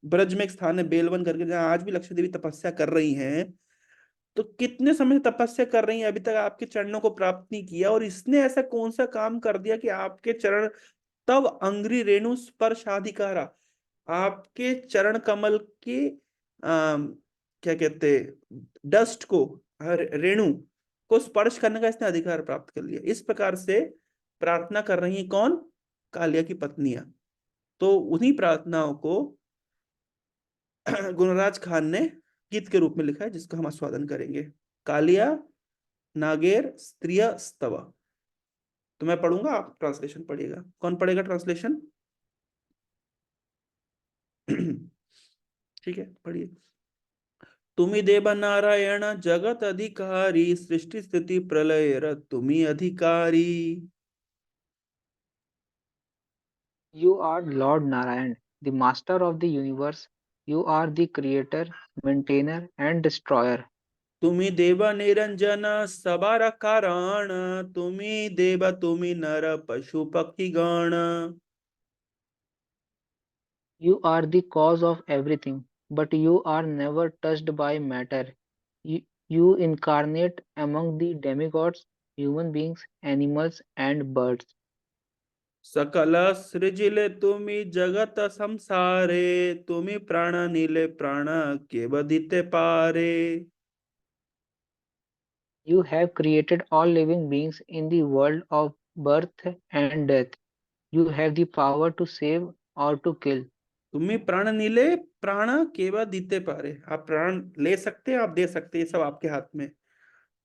ब्रज में एक स्थान है बेलवन करके, जहाँ आज भी लक्ष्मी देवी तपस्या कर रही हैं। तो कितने समय से तपस्या कर रही हैं, अभी तक आपके चरणों को प्राप्त नहीं किया, और इसने ऐसा कौन सा काम कर दिया कि आपके चरण तव अंग्री रेणु स्पर्शाधिकारा, आपके चरण कमल के क्या कहते डस्ट को, रेणु को स्पर्श करने का इसने अधिकार प्राप्त कर लिया। इस प्रकार से प्रार्थना कर रही है कौन? कालिया की पत्नियां। तो उन्हीं प्रार्थनाओं को गुणराज खान ने गीत के रूप में लिखा है, जिसका हम आस्वादन करेंगे। कालिया नागेर स्त्रिय स्तव। तो मैं पढ़ूंगा, आप ट्रांसलेशन पढ़िएगा। कौन पढ़ेगा ट्रांसलेशन? ठीक है, पढ़िए। तुम्ही देव नारायण जगत अधिकारी, सृष्टि स्थिति प्रलय तुम्ही अधिकारी। You are Lord Narayan, the master of the universe. You are the creator, maintainer, and destroyer. तुम्ही देव निरंजन सबार कारण, तुम्ही देव तुम्ही नर पशु पक्षी गण। You are the cause of everything, but you are never touched by matter. You incarnate among the demigods, human beings, animals, and birds. सकल सृजिले तुम्ही जगत संसारे, तुम्ही प्राण नीले प्राण के बदिते पारे। You have created all living beings in the world of birth and death. You have the power to save or to kill. तुम्ही प्राण नीले प्राण के बदिते पारे। आप प्राण ले सकते हैं, आप दे सकते हैं, ये सब आपके हाथ में।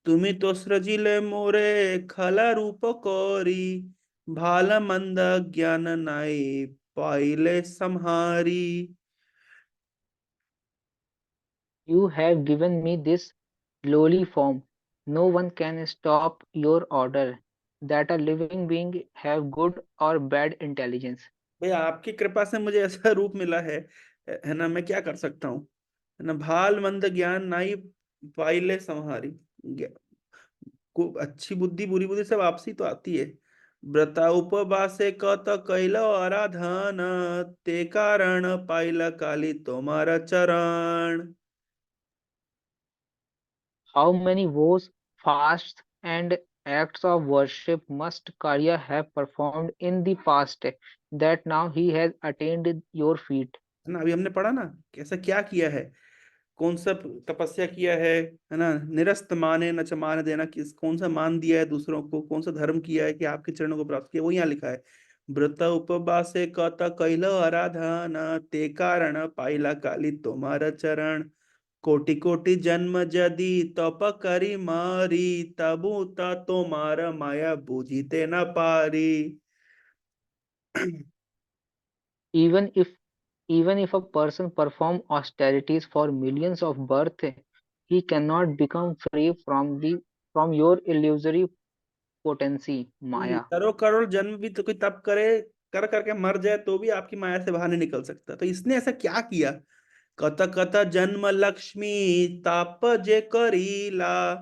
तुम्ही तो सृजिले मोरे खल रूप कोरी, भाल मंद ज्ञान नाई पाइले संहारी। You have given me this lowly form. No one can stop your order that a living being have good or bad intelligence. भाई आपकी कृपा से मुझे ऐसा रूप मिला है ना, मैं क्या कर सकता हूँ? है ना, भाल मंद ज्ञान नाई पाइले संहारी। को अच्छी बुद्धि बुरी बुद्धि सब आपसी तो आती है। व्रता उपवासे कत कैल आराधन, ते कारण पाइला काली तुम्हारा चरण। How many vows, fasts, and acts of worship must Karya have performed in the past that now he has attained your feet? है ना, अभी हमने पढ़ा ना कैसा क्या किया है, कौन सा तपस्या किया है ना। निरस्त माने न च मान देना, किस कौन सा मान दिया है दूसरों को, कौन सा धर्म किया है कि आपके चरणों को प्राप्त किया, वो यहाँ लिखा है। व्रत उपवासे कत कैल आराधना, ते कारण पाइला काली तुम्हारा चरण। कोटि कोटि जन्म जदि तप करी मारी, तबु ता तुम्हारा माया बूझीते न पारी। Even if even if a person perform austerities for millions of births, he cannot become free from your illusory potency, Maya. Crore crore जन्म भी तो कोई तप करे, कर करके मर जाए तो भी आपकी माया से बाहर नहीं निकल सकता। तो इसने ऐसा क्या किया? कत कत जन्म लक्ष्मी ताप जे करीला,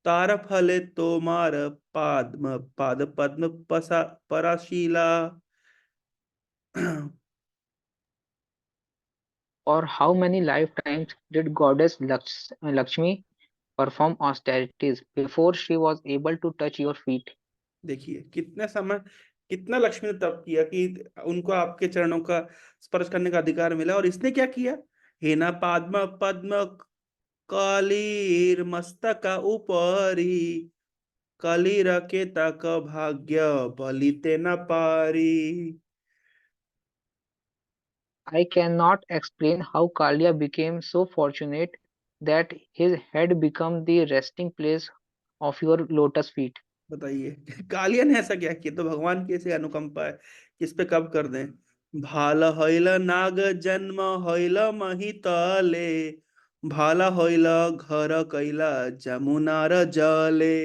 तार फले तोमार पाद पद्म पराशीला। Or how many lifetimes did goddess Lakshmi perform austerities before she was able to touch your feet? देखिए कितने समय, कितना लक्ष्मी ने तप किया कि उनको आपके चरणों का स्पर्श करने का अधिकार मिला। और इसने क्या किया? हेना पद्म पद्म कालीर मस्तक ऊपरी कलीर के तक भाग्य बलिते न पारी। I cannot explain how Kalia became so fortunate that his head became the resting place of your lotus feet. बताइए कालिया ने ऐसा क्या किया? तो भगवान की ऐसी अनुकंपा है कि इस पे कब कर दें। भाल हईल नाग जन्म हईल महितले भाला हईल घर कैला जमुनार जले।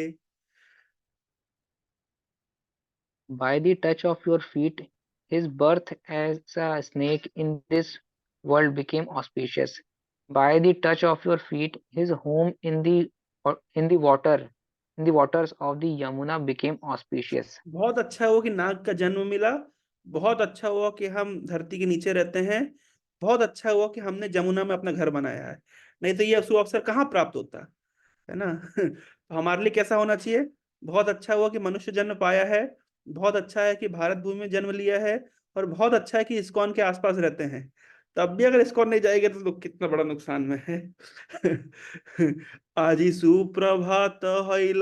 By the touch of your feet, his birth as a snake in this world became auspicious. By the touch of your feet, his home in the water in the waters of the Yamuna became auspicious. बहुत अच्छा हुआ कि नाग का जन्म मिला, बहुत अच्छा हुआ कि हम धरती के नीचे रहते हैं, बहुत अच्छा हुआ कि हमने जमुना में अपना घर बनाया है। नहीं तो ये शुभ अवसर कहाँ प्राप्त होता है ना। तो हमारे लिए कैसा होना चाहिए? बहुत अच्छा हुआ कि मनुष्य जन्म पाया है, बहुत अच्छा है कि भारत भूमि में जन्म लिया है, और बहुत अच्छा है कि इस्कॉन के आसपास रहते हैं। तब भी अगर इस्कॉन नहीं जाएंगे तो लोग कितना बड़ा नुकसान में है। आजी सुप्रभात हईल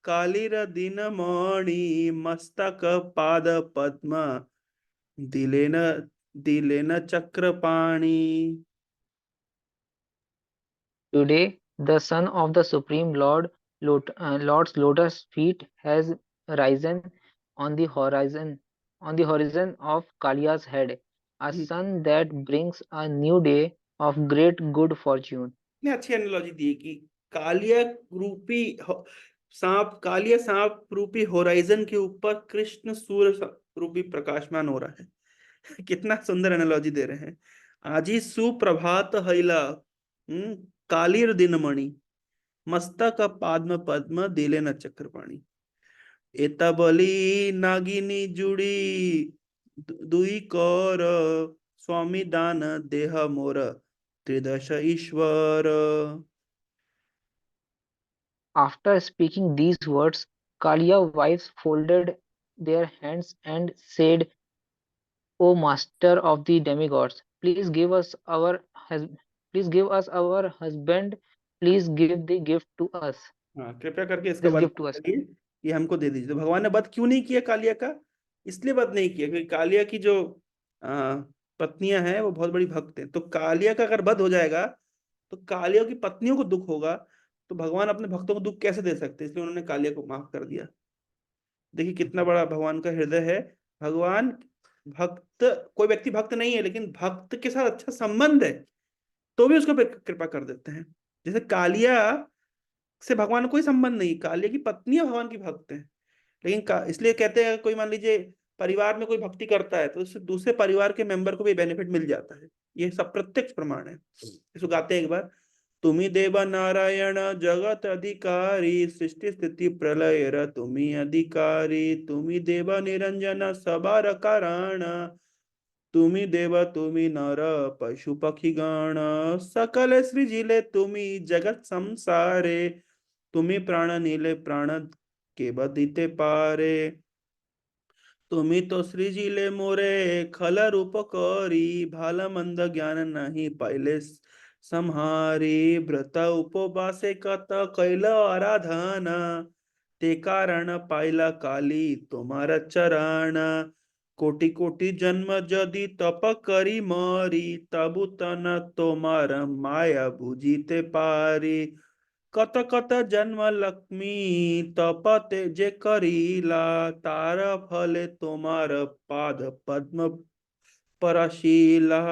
कालीर दिन मणि मस्तक पाद पद्म दिलेन दिलेन Chakrapani. Today, the sun of the Supreme Lord's lotus feet has risen on the horizon of Kalia's head, a sun that brings a new day of great good fortune. ने अच्छी एनालॉजी दी कि कालिया रूपी सांप, कालिया सांप रूपी होराइजन के ऊपर कृष्ण सूर्य रूपी प्रकाशमान हो रहा है। कितना सुंदर एनालॉजी दे रहे हैं। आजी सुप्रभात हैला कालीर दिनमणि मस्तक पाद्म पद्म दिले न चक्रपाणी। एतबली नागिनी जुड़ी दुई कर स्वामी दान देह मोर त्रिदश ईश्वर। After speaking these words, Kalia's wives folded their hands and said, O master of the demigods, please give us our husband, please give the gift to us. हाँ, कृपया करके इसका This gift वरदान to us. करिए, ये हमको दे दीजिए। तो भगवान ने वध क्यों नहीं किया कालिया का? इसलिए वध नहीं किया क्योंकि कालिया की जो पत्नियां हैं वो बहुत बड़ी भक्त हैं। तो कालिया का अगर वध हो जाएगा तो कालिया की पत्नियों को दुख होगा, तो भगवान अपने भक्तों को दुख कैसे दे सकते? इसलिए उन्होंने कालिया को माफ कर दिया। देखिए कितना बड़ा भगवान का हृदय है। भगवान भक्त, कोई व्यक्ति भक्त नहीं है लेकिन भक्त के साथ अच्छा संबंध है तो भी उसको कृपा कर देते हैं। जैसे कालिया से भगवान का कोई संबंध नहीं, कालिया की पत्नी भगवान की भक्त है, लेकिन इसलिए कहते हैं कोई मान लीजिए परिवार में कोई भक्ति करता है तो उससे दूसरे परिवार के मेंबर को भी बेनिफिट मिल जाता है। ये सब प्रत्यक्ष प्रमाण है। इसको गाते हैं एक बार। तुम्ही देव नारायण जगत अधिकारी सृष्टि स्थिति प्रलय र तुम्ही अधिकारी तुम्ही देव निरंजन सबार कारण तुम्ही देव तुम्ही नर पशु पक्षी गण सकल सृजिले तुम्ही जगत संसारे तुम्ही प्राण नीले प्राण के बदिते पारे तुम्ही तो सृजिले मोरे खल रूप करी भाल मंद ज्ञान नहीं पहले संहारी व्रत उपवासे कत कैल आराधना ते कारण पाइला काली तुम्हारा चरण कोटि कोटि जन्म जदि तप करी मरी तबु तन तुम्हार माया बुझीते पारी कत कत जन्म लक्ष्मी तपते जे करीला तार फले तुम्हार पाद पद्म परशीला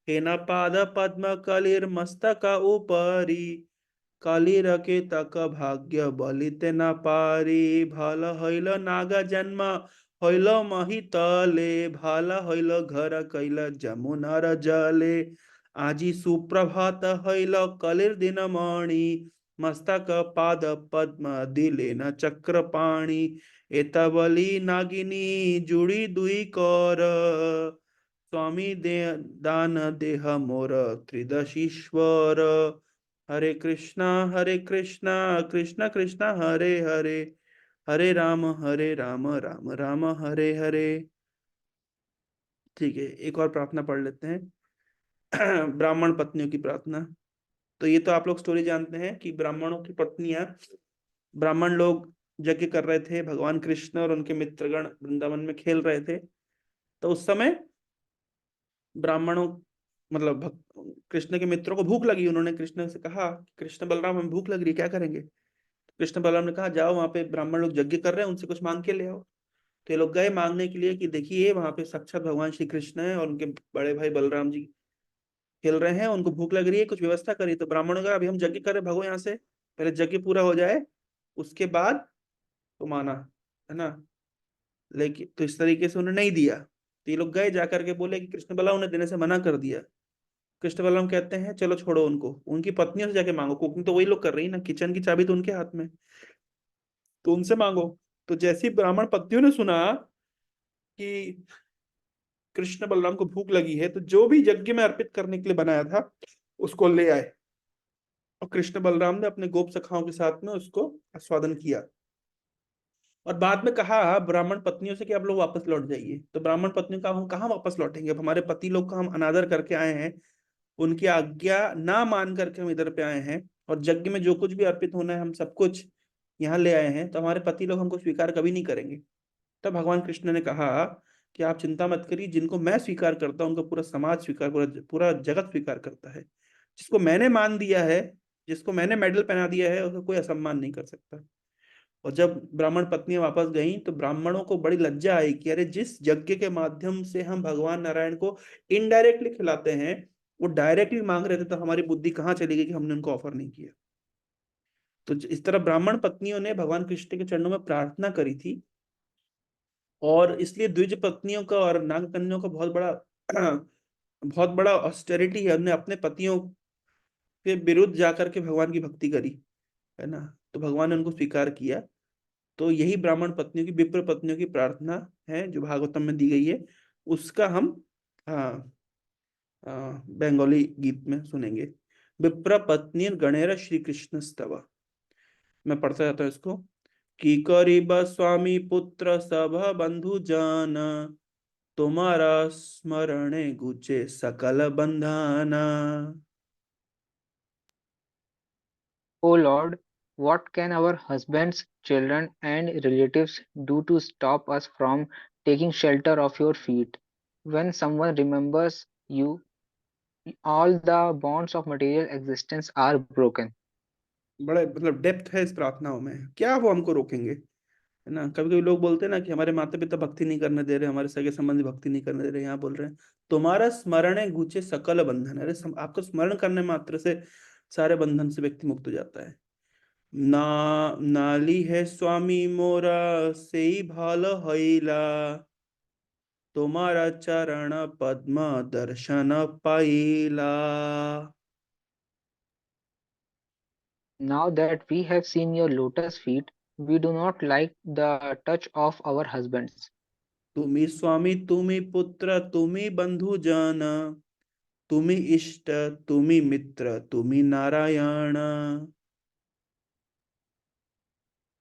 हेना पाद पद्म कलिर मस्तक ऊपरी कलिर के तक भाग्य बलिते न पारी भल हईल नाग जन्म हईल महितले भल हईल घर कैल जमुनार जले आजी सुप्रभात हईल कलिर दिन मणि मस्तक पाद पद्म दिलेन चक्रपाणि एतवली नागिनी जुड़ी दुई कौर स्वामी दे दान देह मोर त्रिदशीश्वर हरे कृष्णा कृष्ण कृष्ण हरे हरे हरे राम राम राम हरे हरे। ठीक है, एक और प्रार्थना पढ़ लेते हैं। ब्राह्मण पत्नियों की प्रार्थना। तो ये तो आप लोग स्टोरी जानते हैं कि ब्राह्मणों की पत्नियां, ब्राह्मण लोग यज्ञ कर रहे थे, भगवान कृष्ण और उनके मित्रगण वृंदावन में खेल रहे थे। तो उस समय ब्राह्मणों, मतलब कृष्ण के मित्रों को भूख लगी। उन्होंने कृष्ण से कहा, कृष्ण बलराम हमें भूख लग रही है, क्या करेंगे? कृष्ण बलराम ने कहा, जाओ वहां पे ब्राह्मण लोग यज्ञ कर रहे हैं, उनसे कुछ मांग के ले आओ। तो ये लोग गए मांगने के लिए कि देखिए वहां पे साक्षात भगवान श्री कृष्ण है और उनके बड़े भाई बलराम जी खेल रहे हैं, उनको भूख लग रही है, कुछ व्यवस्था करिए। तो ब्राह्मणों ने कहा, अभी हम यज्ञ कर रहे, भगो यहाँ से, पहले यज्ञ पूरा हो जाए, उसके बाद तुम आना, है ना। लेकिन तो इस तरीके से उन्हें नहीं दिया। तो ये लोग गए जाकर के बोले कि कृष्ण बलराम ने देने से मना कर दिया। कृष्ण बलराम कहते हैं, चलो छोड़ो उनको, उनकी पत्नियों से जाके मांगो, कुकिंग तो वही लोग कर रही है ना, किचन की चाबी तो उनके हाथ में, तो उनसे मांगो। तो जैसे ही ब्राह्मण पत्नियों ने सुना कि कृष्ण बलराम को भूख लगी है, तो जो भी यज्ञ में अर्पित करने के लिए बनाया था उसको ले आए, और कृष्ण बलराम ने अपने गोप सखाओं के साथ में उसको आस्वादन किया। और बाद में कहा ब्राह्मण पत्नियों से कि आप लोग वापस लौट जाइए। तो ब्राह्मण पत्नियों का, हम कहाँ वापस लौटेंगे, अब हमारे पति लोग का हम अनादर करके आए हैं, उनकी आज्ञा ना मान करके हम इधर पे आए हैं, और यज्ञ में जो कुछ भी अर्पित होना है हम सब कुछ यहाँ ले आए हैं, तो हमारे पति लोग हमको स्वीकार कभी नहीं करेंगे। तब भगवान कृष्ण ने कहा कि आप चिंता मत करिए, जिनको मैं स्वीकार करता हूँ उनको पूरा समाज स्वीकार, पूरा पूरा जगत स्वीकार करता है। जिसको मैंने मान दिया है, जिसको मैंने मेडल पहना दिया है, उसका कोई असम्मान नहीं कर सकता। और जब ब्राह्मण पत्नियां वापस गईं तो ब्राह्मणों को बड़ी लज्जा आई कि अरे, जिस यज्ञ के माध्यम से हम भगवान नारायण को इनडायरेक्टली खिलाते हैं, वो डायरेक्टली मांग रहे थे, तो हमारी बुद्धि कहाँ चली गई कि हमने उनको ऑफर नहीं किया। तो इस तरह ब्राह्मण पत्नियों ने भगवान कृष्ण के चरणों में प्रार्थना करी थी। और इसलिए द्विज पत्नियों का और नाग कन्याओं का बहुत बड़ा बहुत बड़ा ऑस्टेरिटी है, उन्होंने अपने पतियों के विरुद्ध जाकर के भगवान की भक्ति करी, है ना। तो भगवान ने उनको स्वीकार किया। तो यही ब्राह्मण पत्नियों की, विप्र पत्नियों की प्रार्थना है जो भागवतम में दी गई है, उसका हम बंगाली गीत में सुनेंगे। विप्र पत्नी गणेर श्री कृष्ण स्तव। मैं पढ़ता जाता हूँ इसको। कि करीब स्वामी पुत्र सभ बंधु जन, तुम्हारा स्मरणे गुचे सकल बंधना। O Lord, what can our husbands, children, and relatives do to stop us from taking shelter of your feet? When someone remembers you, all the bonds of material existence are broken. बड़े मतलब depth है इस प्रार्थनाओं में, क्या वो हमको रोकेंगे, है ना। कभी कभी लोग बोलते हैं ना कि हमारे माता पिता भक्ति नहीं करने दे रहे, हमारे सगे संबंधी भक्ति नहीं करने दे रहे, यहाँ बोल रहे हैं तुम्हारा स्मरण घुचे सकल बंधन। अरे आपको स्मरण करने मात्र से सारे बंधन से व्यक्ति मुक्त हो जाता है। ना नाली है स्वामी मोरा से भाल हईला, तुम्हारा चरण पद्म दर्शन पाइला। Now that we have seen your lotus feet, we do not like the touch of our husbands. तुम्ही स्वामी तुम्ही पुत्र तुम्ही बंधु जन, तुम्ही इष्ट तुम्ही मित्र तुम्ही Narayan.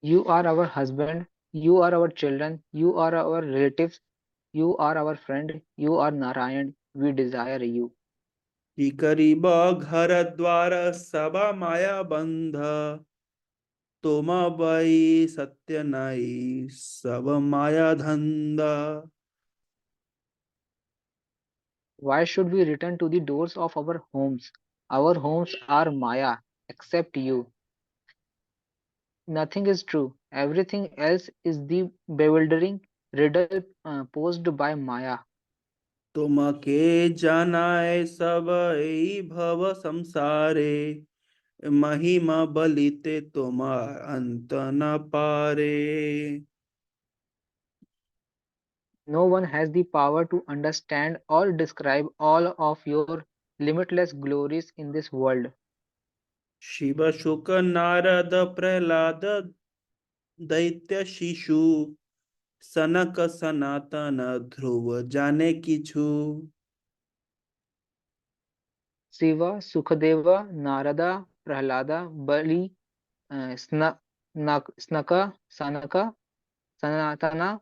You are our husband, you are our children, you are our relatives, you are our friend, you are Narayan. We desire you. कि करीब घर द्वार सब माया बंध, तुम बई सत्य नाई सब माया धंधा। Why should we return to the doors of our homes? Our homes are Maya, except you. Nothing is true. Everything else is the bewildering riddle posed by Maya. तुम के जानाए सब ई भव संसारे, महिमा बलिते तुम्हार अंत न पारे। No one has the power to understand or describe all of your limitless glories in this world. Shiv शुक नारद प्रहलाद दैत्य शिशु सनक सनातन ध्रुव जाने किछु। Shiva, Sukadeva, Narada, Prahlada, Bali, Snaka, Sanaka, Sanatana,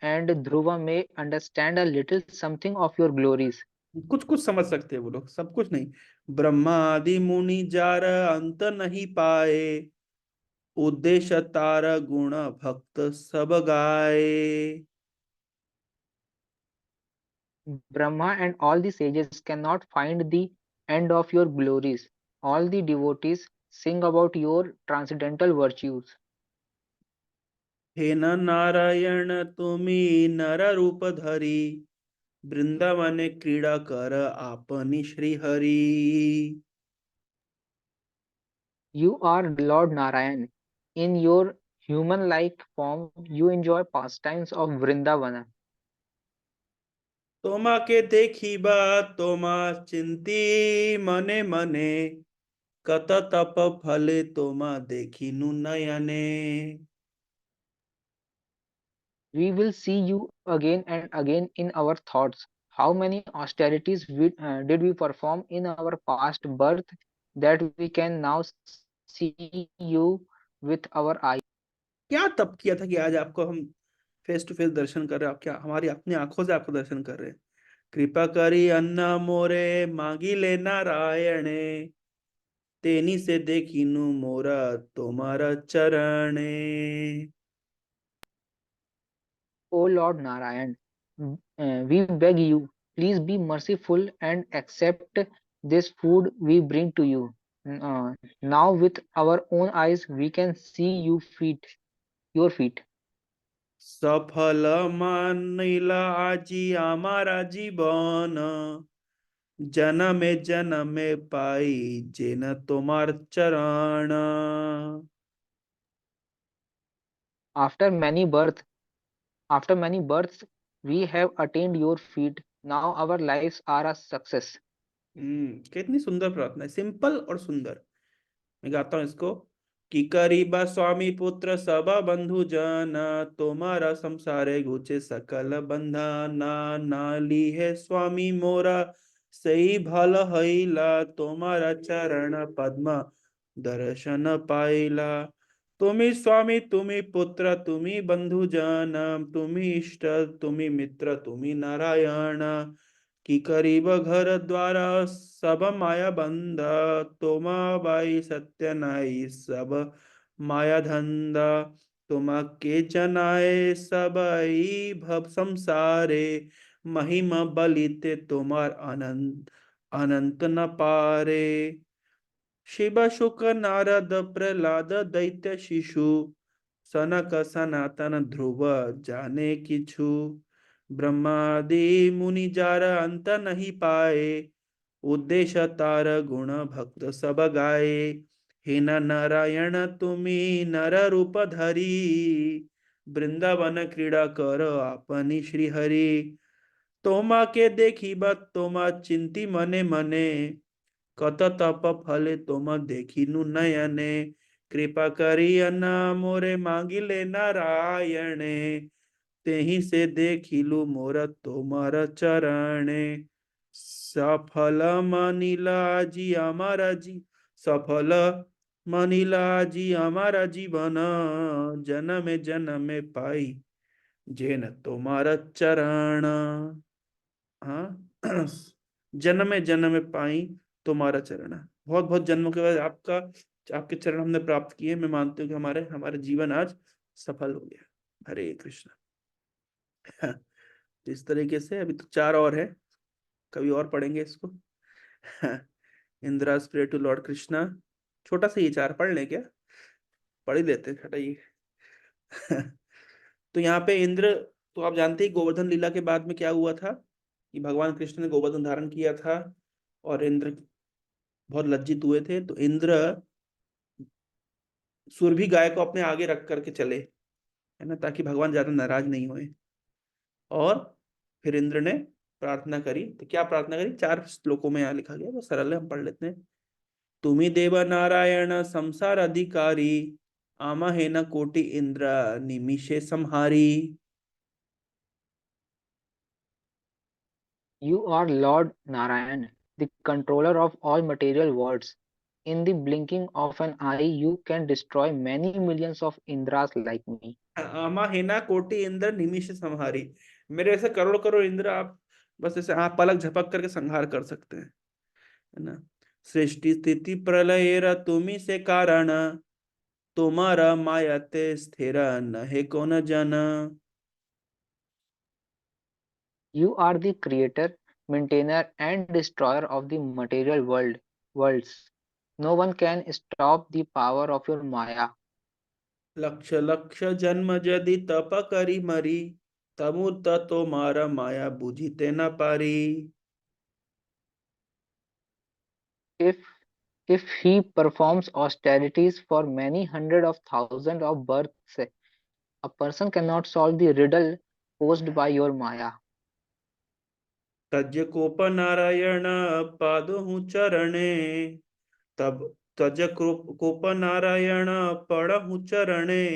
and Dhruva may understand a little something of your glories. कुछ कुछ समझ सकते हैं वो लोग, सब कुछ नहीं। ब्रह्मा आदि मुनि जार अंत नहीं पाए, उद्देश्य तार गुण भक्त सब गाए। Brahma and all the sages cannot find the end of your glories. All the devotees sing about your transcendental virtues. हे न नारायण तुम्ही नर रूप धरी, वृंदावन क्रीडा कर आपनी Shri Hari. You are Lord Narayan. In your human-like form, you enjoy pastimes of Vrindavana. तोमा के देखी बा तोमा चिंती मने मने, कत तप फले तोमा देखिनु नयने। We will see you again and again in our thoughts. How many austerities did we perform in our past birth that we can now see you with our eyes? क्या तप किया था कि आज आपको हम फेस टू फेस दर्शन कर रहे हैं, आप क्या हमारी अपनी आंखों से आपको दर्शन कर रहे हैं। कृपा करी अन्ना मोरे मांगी ले नारायणे, तेनी से देखिनु मोरा तुम्हारा चरणे। O Lord Narayan, we beg you, please be merciful and accept this food we bring to you. Now with our own eyes we can see your feet. सफल मानिला आजी हमारा जीवन, जन्मे जन्मे पाई जेन तुम्हार चरण। After many births, After many births, we have attained your feet. Now our lives are a success. कितनी सुंदर प्रार्थना है, सिंपल और सुंदर। मैं गाता हूँ इसको कि करीबा स्वामी पुत्र सब बंधु जन, तुम्हारा संसारे घुचे सकल बंधना। नाली है स्वामी मोरा सही भल हईला, तुम्हारा चरण पद्म दर्शन पाइला। तुम्ही स्वामी तुम्ही पुत्र तुम्ही बंधु जन, तुम्ही इष्ट तुम्ही मित्र तुम्ही नारायण। कि करीब घर द्वारा सब माया बंधा, तोमा बाई सत्य नाई सब माया धंधा। तुमा के जनाए सब भव संसारे, महिमा बलिते तुम्हार अनंत अनंत न पारे। शिव शुक नारद प्रहलाद दैत्य शिशु, सनक सनातन ध्रुव जाने किछु। ब्रह्मादि मुनि जार अंत नहीं पाए, उद्देश्य तार गुण भक्त सब गाए। हे न नारायण तुम्ही नर रूप धरी, वृंदावन क्रीड़ा कर आपनी श्री हरि। तोमा के देखी बत तोमा चिंती मने मने, कत तप फले तोमा देखिनु नयने। कृपा करी अन्ना मोरे मांगिले नारायणे, तेहि से देखिलु मोर तोमार चरणे। सफल मनिला जी हमारा जी सफल मनिला जी हमारा जीवन, जन्म जन्म पाई जेन तुम्हारा चरण। हाँ जन्म जन्म पाई तुम्हारा चरण। बहुत बहुत जन्मों के बाद आपका आपके चरण हमने प्राप्त किए। मैं मानती हूँ कि हमारे हमारा जीवन आज सफल हो गया। हरे कृष्ण। तो इस तरीके से अभी तो 4 और है, कभी और पढ़ेंगे इसको। Indra pray to lord Krishna, छोटा सा ये 4 पढ़ लें क्या? पढ़ ही लेते हैं, हटाइए। तो यहाँ पे इंद्र, तो आप जानते हैं गोवर्धन लीला के बाद में क्या हुआ था कि भगवान कृष्ण ने गोवर्धन धारण किया था और इंद्र बहुत लज्जित हुए थे। तो इंद्र सुरभि गाय को अपने आगे रख करके चले, है ना, ताकि भगवान ज्यादा नाराज नहीं हुए। और फिर इंद्र ने प्रार्थना करी। तो क्या प्रार्थना करी? 4 श्लोकों में यहाँ लिखा गया, वो सरल है, हम पढ़ लेते हैं। तुम्ही देव नारायण संसार अधिकारी आमहेन कोटि इंद्र निमिषे संहारी. You are Lord Narayan, the controller of all material worlds. In the blinking of an eye, you can destroy many millions of Indras like me. आमहेना कोटि इंद्र निमिष संहारी. मेरे ऐसे करोड़ करोड़ इंद्र आप बस ऐसे आप पलक झपक करके संहार कर सकते हैं, है ना. सृष्टि स्थिति प्रलय तुम्ही से कारण तुम्हारा माया ते स्थिर न है कौन जन. You are the creator, maintainer, and destroyer of the material worlds. No one can stop the power of your Maya. लक्ष लक्ष जन्म जदि तप करी मरी तमुत तो मारा माया बुझिते न पारी. If if he performs austerities for many hundred of thousands of births, a person cannot solve the riddle posed by your Maya. तज कोप नारायण पादहु चरणे तब तज कोप नारायण पड़हु चरणे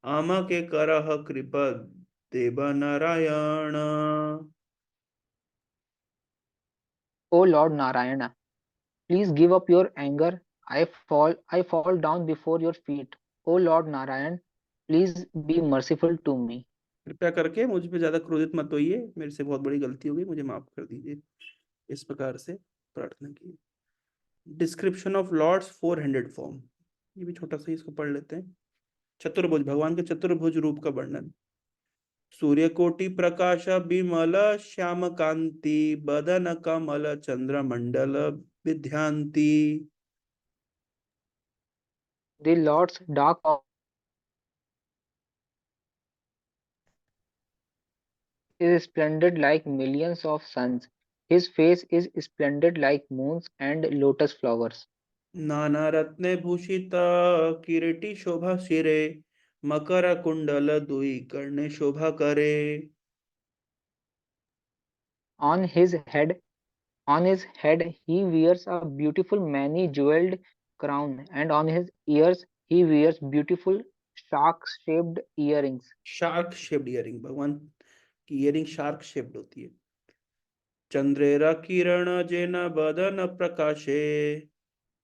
आम के करह कृप देव Narayan. O Lord Narayana, please give up your anger. I fall down before your feet. O Lord Narayan, please be merciful to me. कृपया करके मुझ पे ज्यादा क्रोधित मत होइए, मेरे से बहुत बड़ी गलती हो गई, मुझे माफ कर दीजिए. इस प्रकार से प्रार्थना की. Description of lord's 400 form. ये भी छोटा सा ही इसको पढ़ लेते हैं. चतुर्भुज, भगवान के चतुर्भुज रूप का वर्णन. सूर्य कोटि प्रकाश बिमल श्याम कांति बदन कमल चंद्र मंडल विद्यांति. The Lord's dark is splendid like millions of suns. His face is splendid like moons and lotus flowers. नाना रत्ने भूषित किरीटी शोभा शिरे मकर कुंडल दुई कर्णे शोभा करे. On his head, on his head he wears a beautiful many-jeweled crown, and on his ears he wears beautiful shark-shaped earrings. Shark shaped earring, भगवान की earring shark shaped होती है. चंद्रेरा किरण जेन बदन प्रकाशे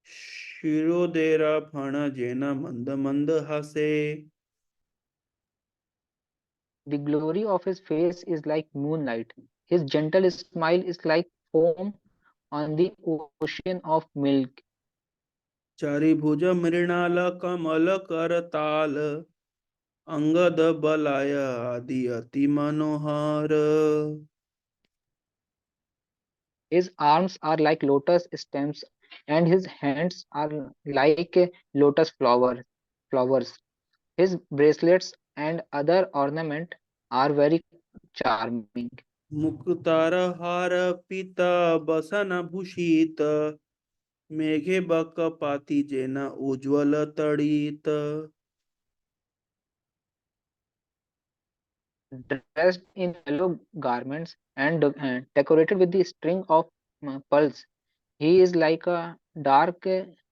शिरोदेरा फण जेन मंद मंद हासे. The glory of his face is like moonlight. His gentle smile is like foam on the ocean of milk. चारि भुज मृणाल कमल करताल अंगद बलाय आदि अति मनोहर. His arms are like lotus stems, and his hands are like flowers. His bracelets and other ornament are very charming. मुकुतार हार पीता बसन भूषित मेघे बक पाती जेना उज्ज्वल तड़ित. Dressed in yellow garments and decorated with the string of pearls, he is like a dark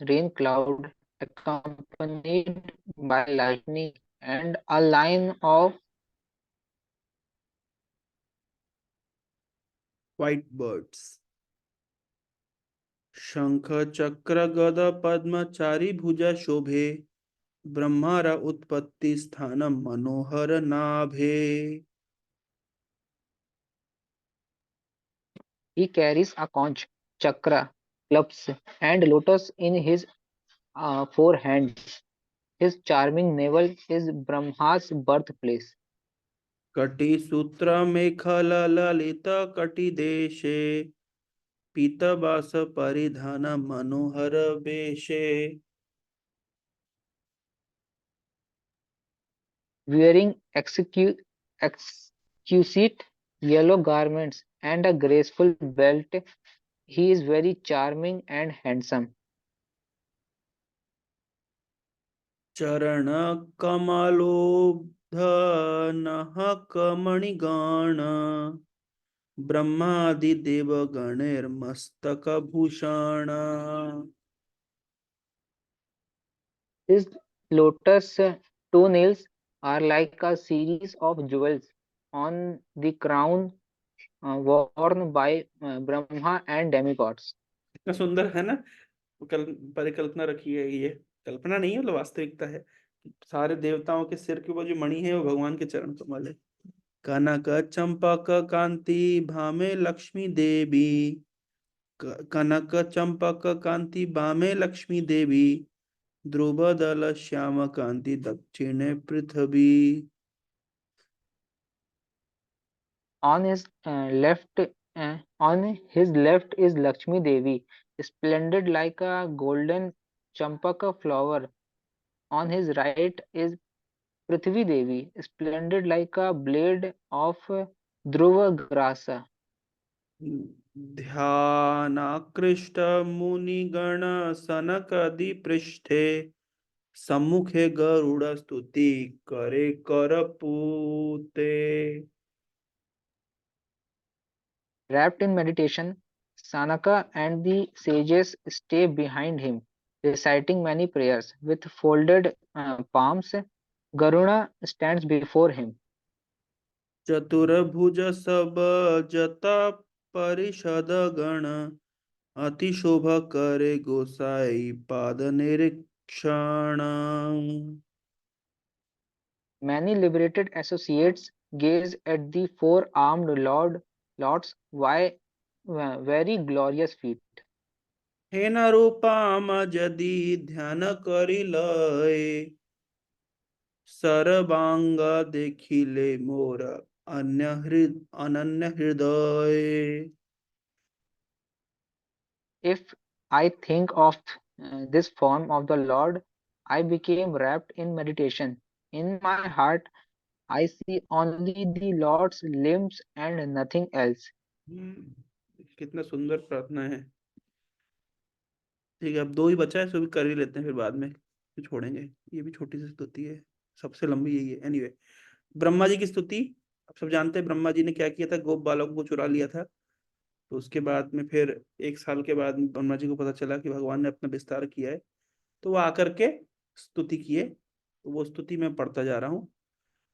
rain cloud accompanied by lightning and a line of white birds. शंख चक्र गद पद्म चारि भुजा शोभे ब्रह्मारा उत्पत्ति स्थान मनोहर नाभे. he carries a conch, chakra, clubs, and lotus in his four hands. His charming navel is Brahma's birthplace. कटि सूत्र मेखल ललित कटि देशे पीतवास परिधान मनोहर वेशे. Wearing exquisite yellow garments and a graceful belt, he is very charming and handsome. चरण कमलोद्ध नहक मणिगण ब्रह्मादि देव गणेर मस्तक Bhushan. His lotus toenails are like a series of jewels on the crown worn by Brahma and demigods. कितना सुंदर है ना। परिकल्पना रखी है ये, कल्पना नहीं है, मतलब वास्तविकता है। सारे देवताओं के सिर के ऊपर जो मणि है वो भगवान के चरण कमल है। कनक चंपक कांति भामे लक्ष्मी देवी, कनक चंपक कांति भामे लक्ष्मी देवी, ध्रुव दल श्याम कांति दक्षिणे पृथ्वी। On his left is Lakshmi Devi, splendid like a golden champaka flower. On his right is Prithvi Devi, splendid like a blade of Dhruva grasa. ध्यानाकृष्ट मुनिगण सनकदि पृष्ठे, सम्मुखे गरुड़ स्तुति करे करपूते। Wrapped in meditation, Sanaka and the sages stay behind him, reciting many prayers. With folded palms, Garuna stands before him. चतुर्भुज सब जता परिषद गण, अति शोभा करे गोसाई पाद निरीक्षण। Many liberated associates gaze at the four-armed Lord's very glorious feet. हे न रूपाम जदि ध्यान करि लय, सर्वांग देखिले मोर अनन्य हृदय। If I think of this form of the Lord, I became wrapped in meditation. In my heart, I see only the Lord's limbs and nothing else. कितना सुंदर प्रार्थना है। ठीक है, अब दो ही बचा है, इसको भी कर ही लेते हैं, फिर बाद में फिर छोड़ेंगे। ये भी छोटी सी स्तुति है, सबसे लंबी यही है। एनीवे, ब्रह्मा जी की स्तुति। आप सब जानते हैं ब्रह्मा जी ने क्या किया था, गोप बालकों को चुरा लिया था। तो उसके बाद में फिर 1 साल के बाद ब्रह्मा जी को पता चला कि भगवान ने अपना विस्तार किया है, तो वो आकर के स्तुति किए। तो वो स्तुति मैं पढ़ता जा रहा हूँ।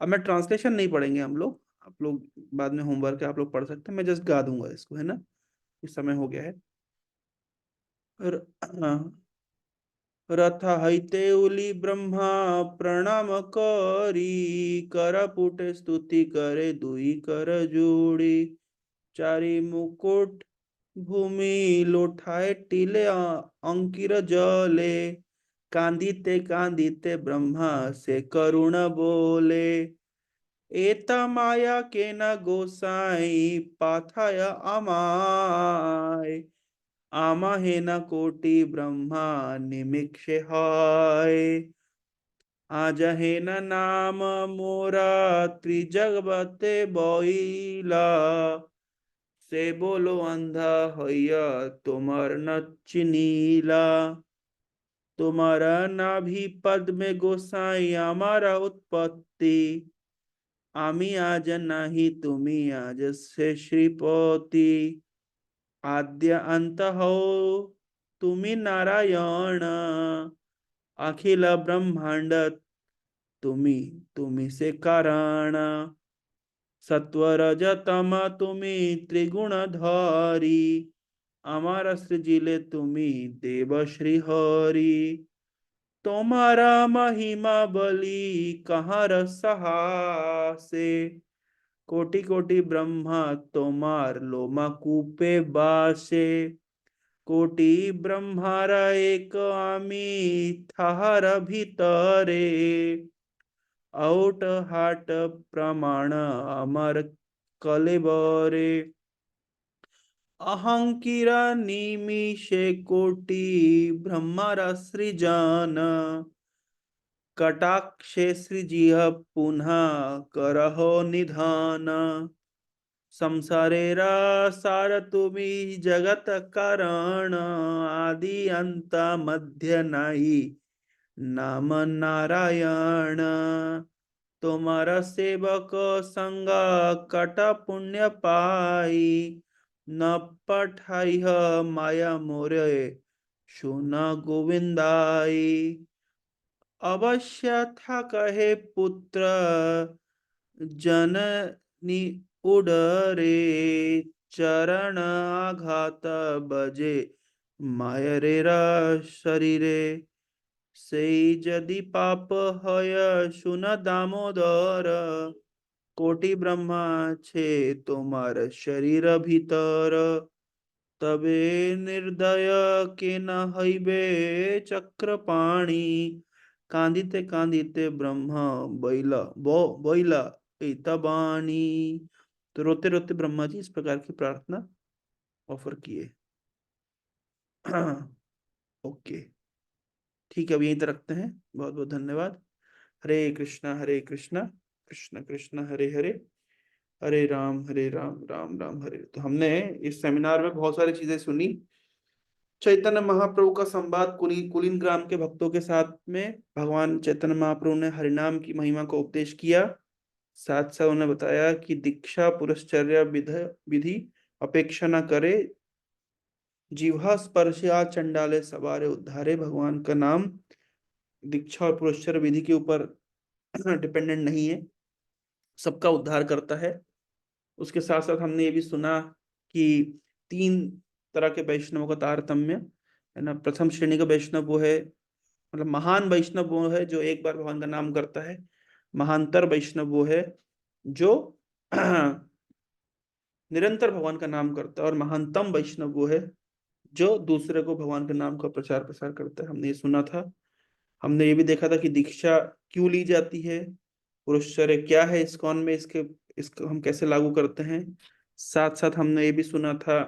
अब मैं ट्रांसलेशन नहीं पढ़ेंगे हम लोग, आप लोग बाद में होमवर्क है, आप लोग पढ़ सकते हैं, मैं जस्ट गा दूंगा इसको, है ना। इस समय हो गया है। रथ हईते उली ब्रह्मा प्रणाम करी, कर पुटे स्तुति करे दुई कर जोड़ी, चारि मुकुट भूमि लोठाए टीले अंकिर जले, कांदिते कांदिते ब्रह्मा से करुण बोले, एता माया के न गोसाई पाथाय अमाय, आमहे न कोटि ब्रह्मा निमिक्षे हाय, आजहे न नाम मोरा त्रिजगबते बोइला, से बोलो अंधा हैया तुमर न चिनीला, तुम्हारा नाभि पद में गोसाई हमारा उत्पत्ति, आमी आज नाही तुमी आज से श्रीपति, आद्य अंत हो तुमी नारायण, अखिल ब्रह्मांड तुमी तुमी से कारण, सत्वरजतम तुमी त्रिगुणधारी, अमर सृजिले तुमी देव श्री हरि, तुम्हारा महिमा बलि कहाँ रसहासे, कोटि कोटि ब्रह्मा तुम्हार लोमा कूपे बासे, कोटि ब्रह्मार एक आमी थाहर भीतरे, आउट हाट प्रमाण अमर कलेबरे, अहंकिरा निमिषे कोटि ब्रह्मार सृजन, कटाक्षे सृजिह पुनः करहो निधान, संसारेरा सार तुमी जगत कारण, आदि अंत मध्य नाही नाम नारायण, तुम्हारा सेवक संग कट पुण्य पाई, न पठाई माया मोरे सुन गोविंदाई, अवश्य था कहे पुत्र जननी उडरे, चरण आघात बजे मायरेरा शरीरे। सेई जदि पाप हय सुन दामोदर, कोटि ब्रह्मा छे तुम्हार शरीर भीतर। तबे निर्दय के न हईबे चक्रपाणी, कांदिते कांदिते ब्रह्मा बैला बैला तबानी। तो रोते रोते ब्रह्मा जी इस प्रकार की प्रार्थना ऑफर किए। ओके, ठीक है, अब यहीं तक रखते हैं। बहुत बहुत धन्यवाद। हरे कृष्णा कृष्ण कृष्ण हरे हरे, हरे राम राम राम हरे। तो हमने इस सेमिनार में बहुत सारी चीजें सुनी। चैतन्य महाप्रभु का संवाद कुलीन ग्राम के भक्तों के साथ में भगवान चैतन्य महाप्रभु ने हरिनाम की महिमा को उपदेश किया। साथ साथ उन्होंने बताया कि दीक्षा पुरश्चर्या विधि अपेक्षा न करे, जिह्वा स्पर्शया चंडाले सवारे उद्धारे। भगवान का नाम दीक्षा और पुरश्चर्या विधि के ऊपर डिपेंडेंट नहीं है, सबका उद्धार करता है। उसके साथ साथ हमने ये भी सुना कि 3 तरह के वैष्णवों का तारतम्य है ना। प्रथम श्रेणी का वैष्णव वो है, मतलब महान वैष्णव वो है जो एक बार भगवान का नाम करता है। महानतर वैष्णव वो है जो निरंतर भगवान का नाम करता है। और महानतम वैष्णव वो है जो दूसरे को भगवान के नाम का प्रचार प्रसार करता है। हमने ये सुना था। हमने ये भी देखा था कि दीक्षा क्यों ली जाती है, पुरश्चर्य क्या है इस्कॉन में, इसको हम कैसे लागू करते हैं। साथ साथ हमने ये भी सुना था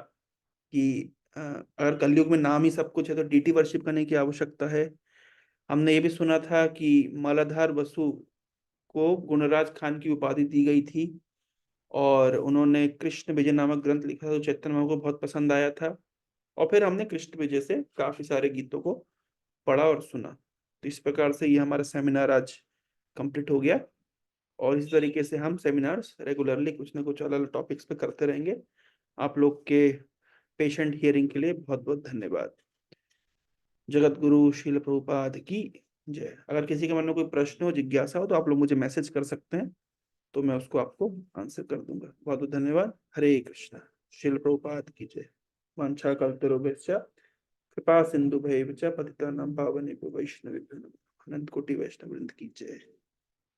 कि अगर कलयुग में नाम ही सब कुछ है तो डीटी वर्शिप करने की आवश्यकता है। हमने ये भी सुना था कि मालाधार बसु को गुणराज खान की उपाधि दी गई थी और उन्होंने कृष्ण विजय नामक ग्रंथ लिखा तो चैतन्य महाप्रभु को बहुत पसंद आया था। और फिर हमने कृष्ण विजय से काफी सारे गीतों को पढ़ा और सुना। तो इस प्रकार से ये हमारा सेमिनार आज कंप्लीट हो गया। और इस तरीके से हम सेमिनार्स रेगुलरली कुछ ना कुछ अलग अलग टॉपिक्स पे करते रहेंगे। आप लोग के पेशेंट हियरिंग के लिए बहुत बहुत धन्यवाद। जगत गुरु श्रील प्रभुपाद की जय। अगर किसी के मन में कोई प्रश्न हो, जिज्ञासा हो तो आप लोग मुझे मैसेज कर सकते हैं, तो मैं उसको आपको आंसर कर दूंगा। बहुत बहुत धन्यवाद। हरे कृष्णा। श्रील प्रभुपाद की जय। वांछा कल्पतरुभ्यश्च कृपा सिंधु भैव च पतितानां पावनेभ्यो वैष्णवेभ्यो नमः। अनंत कोटि वैष्णव वृंद की जय।